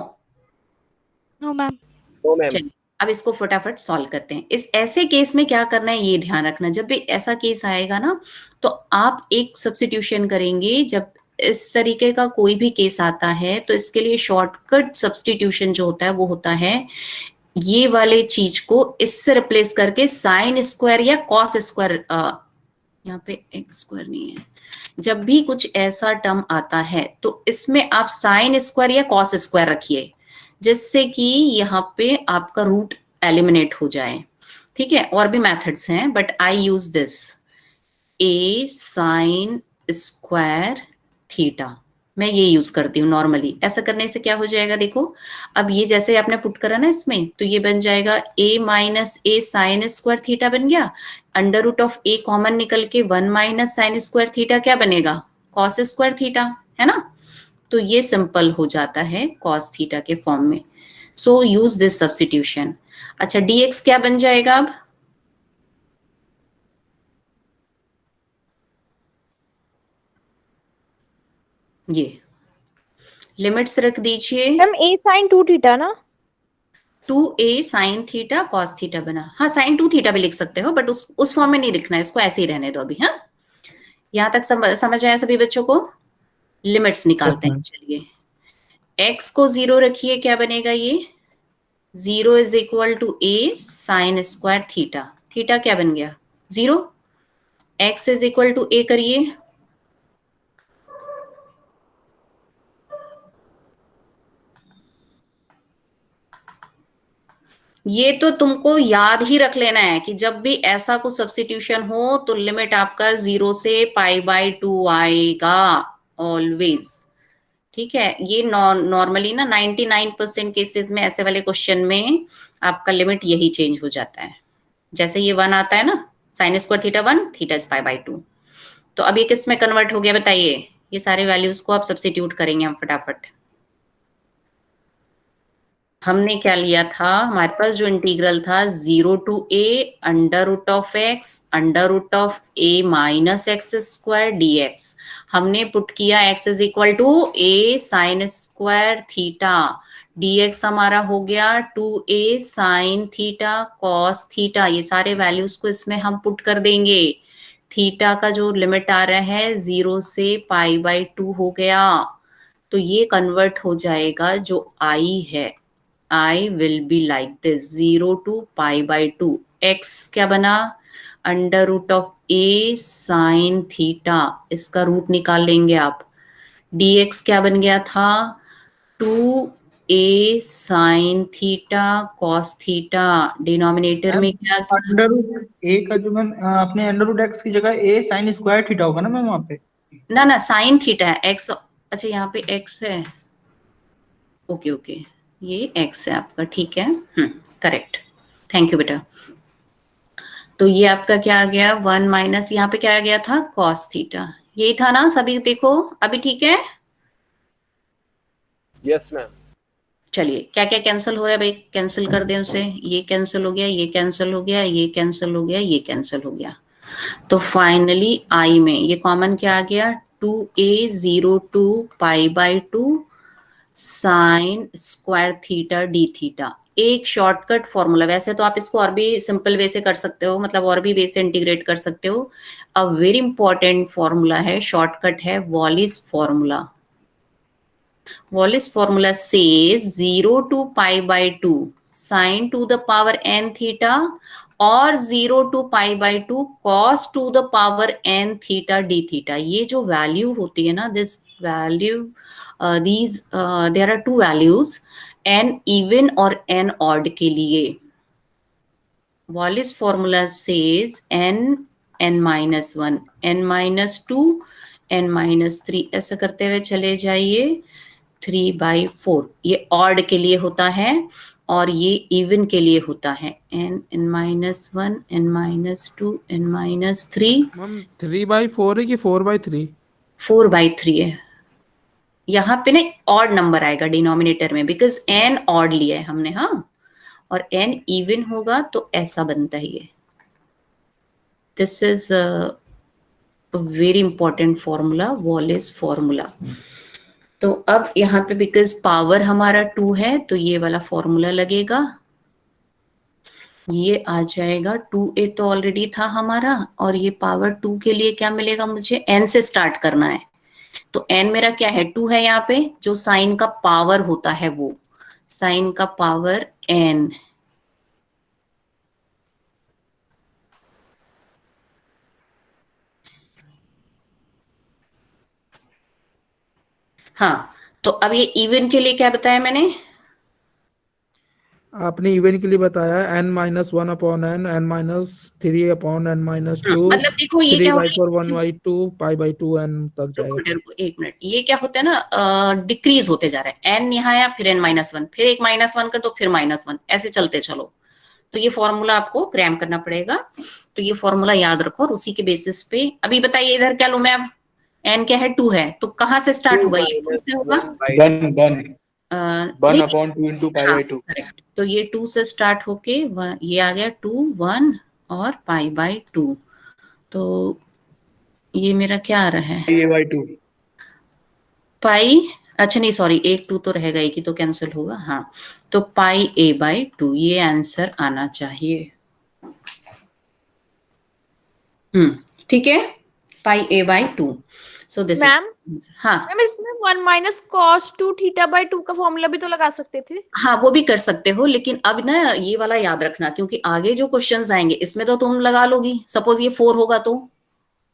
Speaker 2: No ma'am.
Speaker 4: तो मैम
Speaker 1: चलिए अब इसको फटाफट सॉल्व करते हैं। इस ऐसे केस में क्या करना है ये ध्यान रखना, जब भी ऐसा केस आएगा ना तो आप एक सब्स्टिट्यूशन करेंगे। जब इस तरीके का कोई भी केस आता है तो इसके लिए शॉर्टकट सब्स्टिट्यूशन जो होता है वो होता है ये वाले चीज को इससे रिप्लेस करके साइन स्क्वायर या कॉस स्क्वायर, यहाँ पे एक्स स्क्वायर नहीं है, जब भी कुछ ऐसा टर्म आता है तो इसमें आप साइन स्क्वायर या कॉस स्क्वायर रखिए, जिससे कि यहाँ पे आपका रूट एलिमिनेट हो जाए, ठीक है। और भी मेथड्स हैं but I use this A sine square theta, मैं ये यूज करती हूँ नॉर्मली। ऐसा करने से क्या हो जाएगा देखो, अब ये जैसे आपने पुट करा ना इसमें तो ये बन जाएगा a minus a sine square theta बन गया, under root of a common निकल के 1 माइनस साइन स्क्वायर थीटा क्या बनेगा, कॉस स्क्वायर थीटा, है ना। तो ये सिंपल हो जाता है कॉस थीटा के फॉर्म में। सो यूज दिस सब्स्टिट्यूशन। अच्छा dx क्या बन जाएगा अब, ये लिमिट्स रख दीजिए।
Speaker 2: मैम a sin 2 थीटा ना,
Speaker 1: 2a sine theta cos theta बना, हाँ साइन 2 थीटा भी लिख सकते हो बट उस फॉर्म में नहीं लिखना है, इसको ऐसे ही रहने दो अभी। हाँ यहां तक समझ आया सभी बच्चों को? लिमिट्स निकालते हैं। चलिए x को 0 रखिए, क्या बनेगा ये 0 is equal to a sine square theta, theta क्या बन गया 0, x is equal to a करिए, ये तो तुमको याद ही रख लेना है कि जब भी ऐसा कुछ सब्स्टिट्यूशन हो तो लिमिट आपका 0 से π/2 आएगा ऑलवेज, ठीक है। ये नॉर्मली ना 99% केसेस में ऐसे वाले क्वेश्चन में आपका लिमिट यही चेंज हो जाता है। जैसे ये 1 आता है ना, sine square theta 1, theta is π/2, तो अब ये किस में कन्वर्ट हो गया बताइए? ये सारे वैल्यूज को आप सब्स्टिट्यूट करेंगे हम फटाफट। हमने क्या लिया था, हमारे पास जो इंटीग्रल था 0 to a under root of x under root of a minus x square dx, हमने पुट किया x is equal to a sine square theta, dx हमारा हो गया 2a sine theta cos theta. ये सारे वैल्यूज को इसमें हम पुट कर देंगे। थीटा का जो लिमिट आ रहा है 0 से π/2 हो गया, तो ये कन्वर्ट हो जाएगा जो I है, I will be like this 0 to π/2, x क्या बना under root of a sine theta, इसका रूट निकाल लेंगे आप, dx क्या बन गया था 2a sine theta cos theta, denominator में क्या
Speaker 5: अंडर रूट ए का जो मैम अपने अंडर रूट एक्स की जगह ए साइन स्क्वायर थीटा होगा ना मैम वहाँ पे?
Speaker 1: ना साइन थीटा है x, अच्छा यहाँ पे x है, ओके ओके ये x है आपका, ठीक है करेक्ट, थैंक यू बेटा। तो ये आपका क्या आ गया 1 माइनस यहाँ पे क्या आ गया था कॉस थीटा, यही था ना सभी, देखो अभी ठीक है।
Speaker 4: Yes ma'am.
Speaker 1: चलिए क्या क्या कैंसिल हो रहा है भाई, कैंसिल कर दें उसे, ये कैंसिल हो गया, ये कैंसिल हो गया, ये कैंसिल हो गया, ये कैंसिल हो गया। तो फाइनली आई में ये कॉमन क्या आ गया 2a 0 to π/2 sine square theta d theta, एक शॉर्टकट फॉर्मूला। वैसे तो आप इसको और भी सिंपल वे से कर सकते हो, मतलब और भी वे से इंटीग्रेट कर सकते हो। अ वेरी इंपॉर्टेंट फॉर्मूला है, शॉर्टकट है Wallis formula. Wallis formula says 0 to π/2 sin to the power n theta और 0 to pi by 2 cos to the power n theta d theta. ये जो वैल्यू होती है ना, this value, these there are two values, n even और n odd के लिए। Wallis formula says n minus 1, n minus 2, n minus 3, ऐसा करते हुए चले जाइए 3/4। ये odd के लिए होता है और ये even के लिए होता है। n minus 1, n minus 2, n minus 3।
Speaker 6: Ma'am 3/4 है कि 4/3?
Speaker 1: 4/3 है। यहाँ पे ना ऑड नंबर आएगा डिनोमिनेटर में, बिकॉज n ऑड लिया है हमने, हाँ, और n इवन होगा तो ऐसा बनता ही है। This is very important formula, Wallis formula. तो अब यहाँ पे बिकॉज पावर हमारा 2 है तो ये वाला फॉर्मूला लगेगा, ये आ जाएगा 2a तो ऑलरेडी था हमारा, और ये पावर 2 के लिए क्या मिलेगा, मुझे n से स्टार्ट करना है। तो n मेरा क्या है, 2 है यहाँ पे, जो साइन का पावर होता है वो साइन का पावर n। हाँ, तो अब ये इवन के लिए क्या बताया मैंने,
Speaker 6: आपने इवन के लिए बताया n-1 upon n, n-3 upon n-2,
Speaker 1: मतलब देखो ये क्या होता
Speaker 6: 3/4,
Speaker 1: है,
Speaker 6: 1/2, पाई/2 n तक जाएगा।
Speaker 1: रुको एक मिनट, ये क्या होता है ना, डिक्रीज होते जा रहा है। n यहाँ आया, फिर n-1, फिर एक -1 कर दो, फिर -1, ऐसे चलते चलो। तो ये फॉर्मूला आपको क्रैम करना पड़ेगा। तो ये फॉर्मूला याद रखो और उसी के बेसिस पे अभी बताइए इधर क्या लूं मैं अब, n क्या है, 2 है, तो कहाँ से स्टार्ट होगा, ये 2 से होगा, 1 अपॉन 2 इंटू पाई/2। करेक्ट, तो ये 2 से स्टार्ट होके ये आ गया 2, 1 और पाई/2। तो ये मेरा क्या आ रहा है, पाई, अच्छा नहीं सॉरी, एक 2 तो रहेगा, एक ही तो कैंसिल होगा, हाँ, तो πa/2 ये आंसर आना चाहिए। ठीक है, πa/2। So this
Speaker 2: ma'am,
Speaker 1: is, हाँ
Speaker 2: मैम इसमें 1 माइनस cos 2 थीटा/2 का फॉर्मूला भी तो लगा सकते थे।
Speaker 1: हाँ, वो भी कर सकते हो, लेकिन अब ना ये वाला याद रखना, क्योंकि आगे जो क्वेश्चंस आएंगे इसमें तो तुम लगा लोगी। सपोज ये 4 होगा तो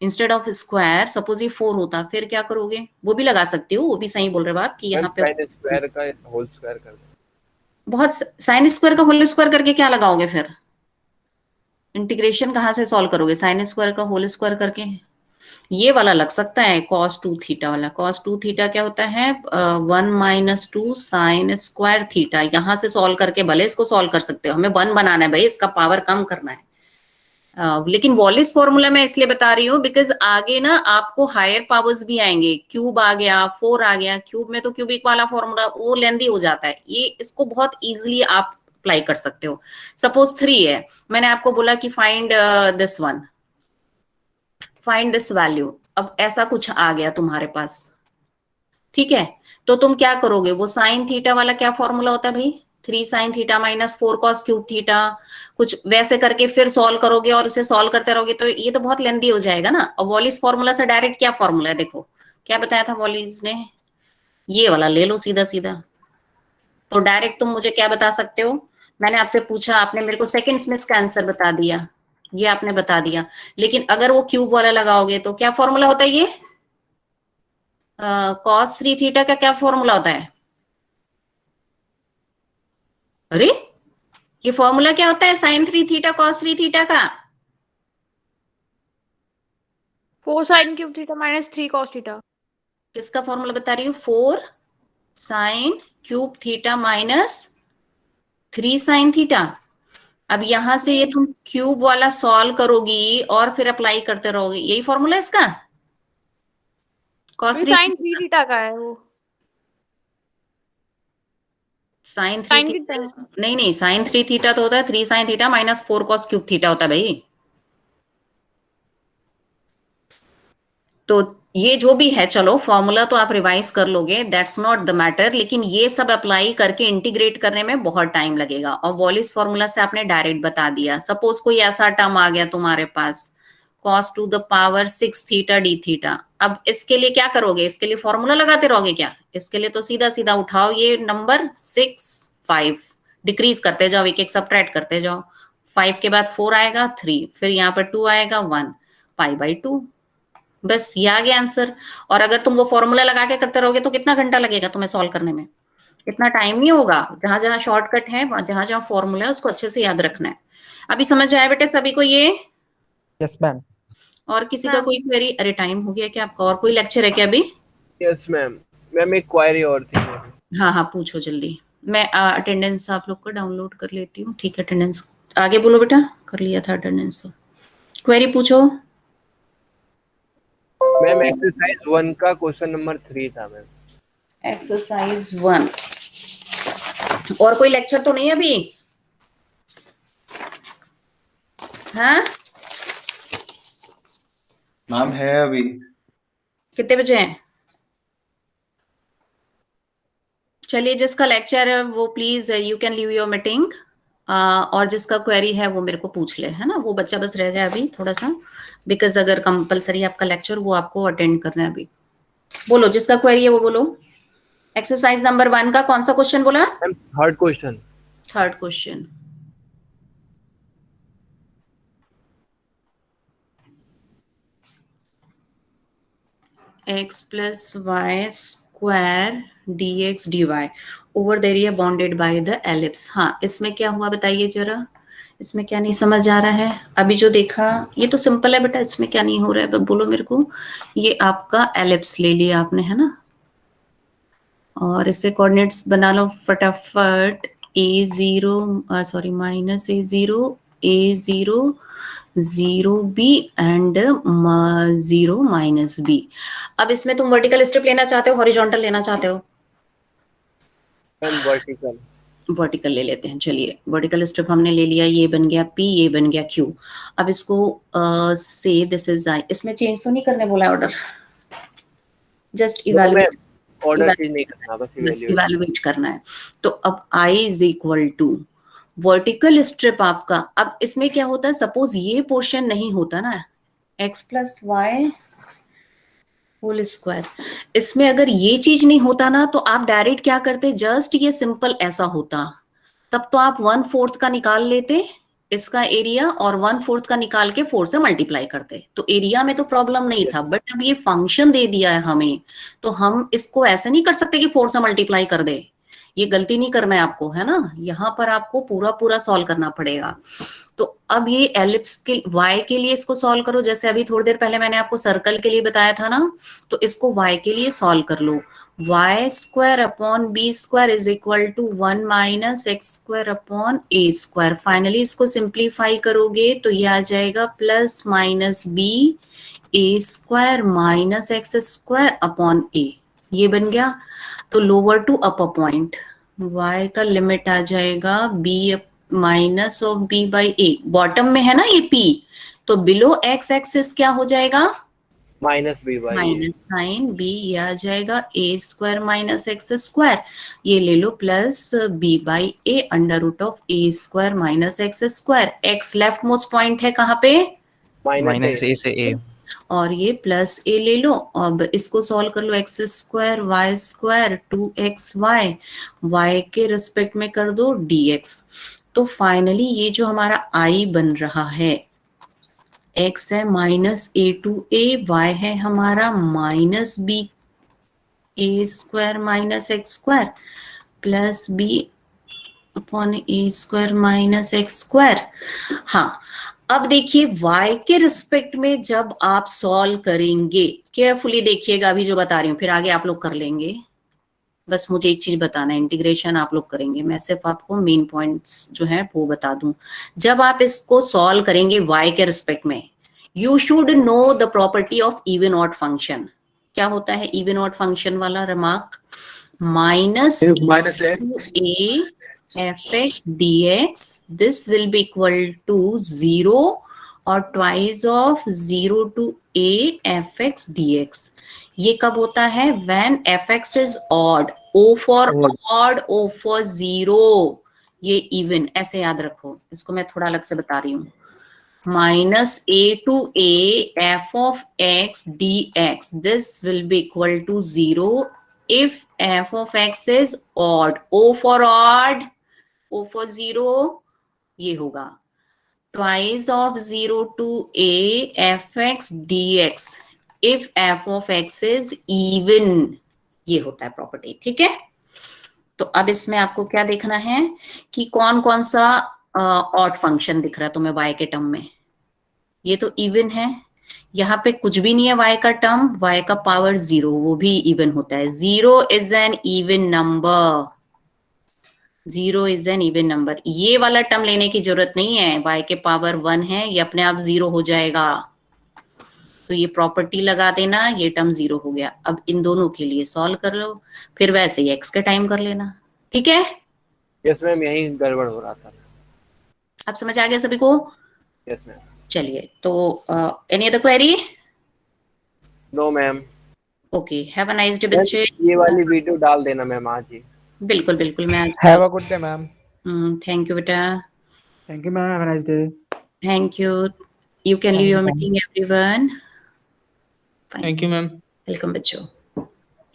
Speaker 1: इंस्टेड ऑफ स्क्वायर, सपोज ये 4 होता, फिर क्या करोगे, वो भी लगा सकते हो, वो भी सही बोल रहे हो आप कि यहाँ पे
Speaker 4: साइन स्क्वायर का होल स्क्वायर कर दो।
Speaker 1: बहुत साइन स्क्वायर का होल स्क्वायर करके क्या लगाओगे, फिर इंटीग्रेशन कहाँ से सॉल्व करोगे, साइन स्क्वायर का होल स्क्वायर करके। ये वाला लग सकता है cos 2 थीटा वाला। cos 2 थीटा क्या होता है, 1 माइनस 2 साइन स्क्वायर थीटा। यहां से सॉल्व करके भले इसको सॉल्व कर सकते हो, हमें 1 बनाना है भाई, इसका पावर कम करना है। लेकिन वॉलिस फॉर्मूला मैं इसलिए बता रही हूँ बिकॉज आगे ना आपको हायर पावर्स भी आएंगे, क्यूब आ गया, 4 आ गया, क्यूब में तो क्यूबिक वाला फॉर्मूला वो लेंदी हो जाता है, ये इसको बहुत इजीली आप अप्लाई कर सकते हो। सपोज 3 है, मैंने आपको बोला कि find this one, find this value. अब ऐसा कुछ आ गया तुम्हारे पास, ठीक है, तो तुम क्या करोगे, वो साइन थीटा वाला क्या फॉर्मूला होता है भाई, 3 sine theta minus 4 cos cube theta, कुछ वैसे करके फिर सॉल्व करोगे और उसे सॉल्व करते रहोगे तो ये तो बहुत लेंदी हो जाएगा ना। और वॉलिस फॉर्मूला से डायरेक्ट क्या फॉर्मूला है, देखो क्या बताया था वॉलिस ने, ये वाला ले लो सीधा सीधा। तो डायरेक्ट तुम मुझे क्या बता सकते हो, मैंने आपसे पूछा, आपने मेरे को सेकंड्स में इसका आंसर बता दिया, ये आपने बता दिया। लेकिन अगर वो क्यूब वाला लगाओगे तो क्या फॉर्मूला होता है, ये cos 3 थीटा का क्या फॉर्मूला होता है, अरे ये फॉर्मूला क्या होता है sin 3 थीटा cos 3 थीटा का,
Speaker 2: 4 sin cube theta minus 3 cos theta.
Speaker 1: किसका फॉर्मूला बता रही हूँ, 4 sin cube theta minus 3 sin theta. अब यहां से ये तुम क्यूब वाला सॉल्व करोगी और फिर अप्लाई करते रहोगे, यही फॉर्मूला है इसका, cos 3
Speaker 2: sin 3 थीटा का है वो,
Speaker 1: sin 3 थीटा, नहीं नहीं sin 3 थीटा तो होता है 3 sin theta minus 4 cos cube theta होता है भाई। तो ये जो भी है, चलो फॉर्मूला तो आप रिवाइज कर लोगे, दैट्स नॉट द मैटर, लेकिन ये सब अप्लाई करके इंटीग्रेट करने में बहुत टाइम लगेगा। और वॉलिस फॉर्मूला से आपने डायरेक्ट बता दिया। सपोज कोई ऐसा टर्म आ गया तुम्हारे पास, cos to the power 6 theta d theta, अब इसके लिए क्या करोगे, इसके लिए फॉर्मूला लगाते रहोगे क्या, इसके लिए तो सीधा सीधा उठाओ ये नंबर 6, 5, डिक्रीज करते जाओ, एक एक सबट्रैक्ट करते जाओ, 5 के बाद 4 आएगा 3, फिर यहाँ पर 2 आएगा 1, π/2। बस ये आ गया आंसर। और अगर तुम वो फॉर्मूला लगा के करते रहोगे तो कितना घंटा लगेगा तुम्हें सॉल्व करने में? इतना टाइम नहीं होगा। जहां जहां शॉर्टकट है, जहां जहां फॉर्मूला है, उसको अच्छे से याद रखना है। अभी समझ आया बेटे सभी को ये?
Speaker 3: Yes ma'am.
Speaker 1: और किसी का कोई क्वेरी? अरे टाइम हो गया क्या आपका? और कोई लेक्चर है क्या अभी?
Speaker 4: Yes ma'am. मैम एक क्वेरी और थी।
Speaker 1: हाँ हाँ पूछो जल्दी। मैं अटेंडेंस आप लोग का डाउनलोड कर लेती हूँ। ठीक है, अटेंडेंस आगे बोलो बेटा। कर लिया था अटेंडेंस तो। क्वेरी पूछो।
Speaker 4: मैम एक्सरसाइज 1 का क्वेश्चन नंबर 3 था मैम।
Speaker 1: एक्सरसाइज 1। और कोई लेक्चर तो नहीं अभी? हाँ
Speaker 10: मैम है अभी।
Speaker 1: कितने बजे हैं? चलिए जिसका लेक्चर है वो please you can leave your meeting, और जिसका क्वेरी है वो मेरे को पूछ ले, है ना। वो बच्चा बस रह जाए अभी थोड़ा सा, बिकॉज अगर कंपलसरी आपका लेक्चर वो आपको अटेंड करना है अभी। बोलो जिसका क्वेरी है वो बोलो। एक्सरसाइज नंबर 1 का कौन सा क्वेश्चन बोला?
Speaker 4: Third question.
Speaker 1: Third question. x plus y square dx dy over the area bounded by the ellipse। हाँ इसमें क्या हुआ बताइए जरा, इसमें क्या नहीं समझ आ रहा है? अभी जो देखा ये तो सिंपल है बेटा, इसमें क्या नहीं हो रहा है बोलो मेरे को। ये आपका एलिप्स ले लिया आपने, है ना, और इससे कोऑर्डिनेट्स बना लो फटाफट। a0 sorry -a0 a0 0b and 0 -b। अब इसमें तुम वर्टिकल स्ट्रिप लेना चाहते हो, हॉरिजॉन्टल लेना चाहते हो?
Speaker 4: वर्टिकल।
Speaker 1: वर्टिकल ले लेते हैं। चलिए वर्टिकल स्ट्रिप हमने ले लिया, ये बन गया p, ये बन गया q। अब इसको से दिस इज i। इसमें चेंज तो नहीं करने बोला order, just evaluate.
Speaker 4: Order change नहीं करना, बस
Speaker 1: इवैल्यूएट करना है। तो अब i is equal to vertical strip आपका। अब इसमें क्या होता है, सपोज ये पोर्शन नहीं होता ना, x plus y whole square, इसमें अगर ये चीज नहीं होता ना तो आप डायरेक्ट क्या करते, जस्ट ये सिंपल ऐसा होता, तब तो आप 1/4 का निकाल लेते इसका एरिया और 1/4 का निकाल के 4 से मल्टीप्लाई करते, तो एरिया में तो प्रॉब्लम नहीं था। बट अब ये फंक्शन दे दिया है हमें, तो हम इसको ऐसे नहीं कर सकते कि 4 से मल्टीप्लाई कर दे। ये गलती नहीं करना है आपको, है ना। यहाँ पर आपको पूरा पूरा सॉल्व करना पड़ेगा। तो अब ये एलिप्स के y के लिए इसको सॉल्व करो, जैसे अभी थोड़ी देर पहले मैंने आपको सर्कल के लिए बताया था ना, तो इसको y के लिए सॉल्व कर लो। y square upon b square is equal to 1 minus x square upon a square. Finally इसको सिंप्लीफाई करोगे तो ये आ जाएगा plus minus b a square minus x square upon a. ये बन गया। तो lower to upper point y का लिमिट आ जाएगा b minus of b by a. Bottom में है ना ये p, तो बिलो x एक्सिस क्या हो जाएगा,
Speaker 4: minus b by
Speaker 1: minus sine b। ये आ जाएगा a square minus x square, ये ले लो plus b by a under root of a square minus x square. x left most point है कहाँ पे,
Speaker 8: माइनस a से a,
Speaker 1: और ये प्लस ए ले लो। अब इसको सॉल्व कर लो, x square y square 2xy, y के रिस्पेक्ट में कर दो dx। तो फाइनली ये जो हमारा i बन रहा है, x है minus a to a, y है हमारा minus b a square minus x square plus b upon a square minus x square. हाँ अब देखिए y के रिस्पेक्ट में जब आप सॉल्व करेंगे, केयरफुली देखिएगा अभी जो बता रही हूँ, फिर आगे आप लोग कर लेंगे। बस मुझे एक चीज बताना है, इंटीग्रेशन आप लोग करेंगे, मैं सिर्फ आपको मेन पॉइंट्स जो है वो बता दूं। जब आप इसको सॉल्व करेंगे y के रिस्पेक्ट में, you should know the property of even odd function. क्या होता है इवन ऑड फंक्शन वाला remark, minus A fx dx, this will be equal to 0 और twice of 0 to a fx dx। ये कब होता है, when fx is odd, o for odd, o for 0, ये even, ऐसे याद रखो। इसको मैं थोड़ा अलग से बता रही हूँ, minus a to a f of x dx, this will be equal to 0 if f of x is odd, o for odd, o for 0 ये होगा। twice of 0 to a fx dx if f of x is even, ये होता है property, ठीक है। तो अब इसमें आपको क्या देखना है कि कौन कौन सा ऑड फंक्शन दिख रहा है तुम्हें y के टर्म में। ये तो इवन है, यहाँ पे कुछ भी नहीं है y का टर्म, y का पावर 0, वो भी इवन होता है। 0 is an even number, 0 is an even number. ये वाला टर्म लेने की जरूरत नहीं है, y के पावर 1 है, ये अपने आप 0 हो जाएगा। तो ये प्रॉपर्टी लगा देना, ये टर्म 0 हो गया। अब इन दोनों के लिए सॉल्व कर लो, फिर वैसे ही x के टाइम कर लेना, ठीक है।
Speaker 4: यस मैम, यही गड़बड़ हो रहा था।
Speaker 1: अब समझ आ गया सभी को?
Speaker 4: Yes ma'am.
Speaker 1: चलिए, तो any other query?
Speaker 4: No ma'am.
Speaker 1: Okay, have a nice day बच्चे।
Speaker 4: ये वाली वीडियो डाल देना मैम आज ही।
Speaker 1: बिल्कुल बिल्कुल, मैं आज
Speaker 6: have a good day ma'am.
Speaker 1: Thank you बेटा।
Speaker 3: Thank you ma'am, have a nice day.
Speaker 1: Thank you. You can leave your meeting everyone.
Speaker 5: Thank you ma'am.
Speaker 1: Welcome बच्चों।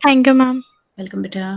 Speaker 2: Thank you ma'am.
Speaker 1: वेलकम बेटा।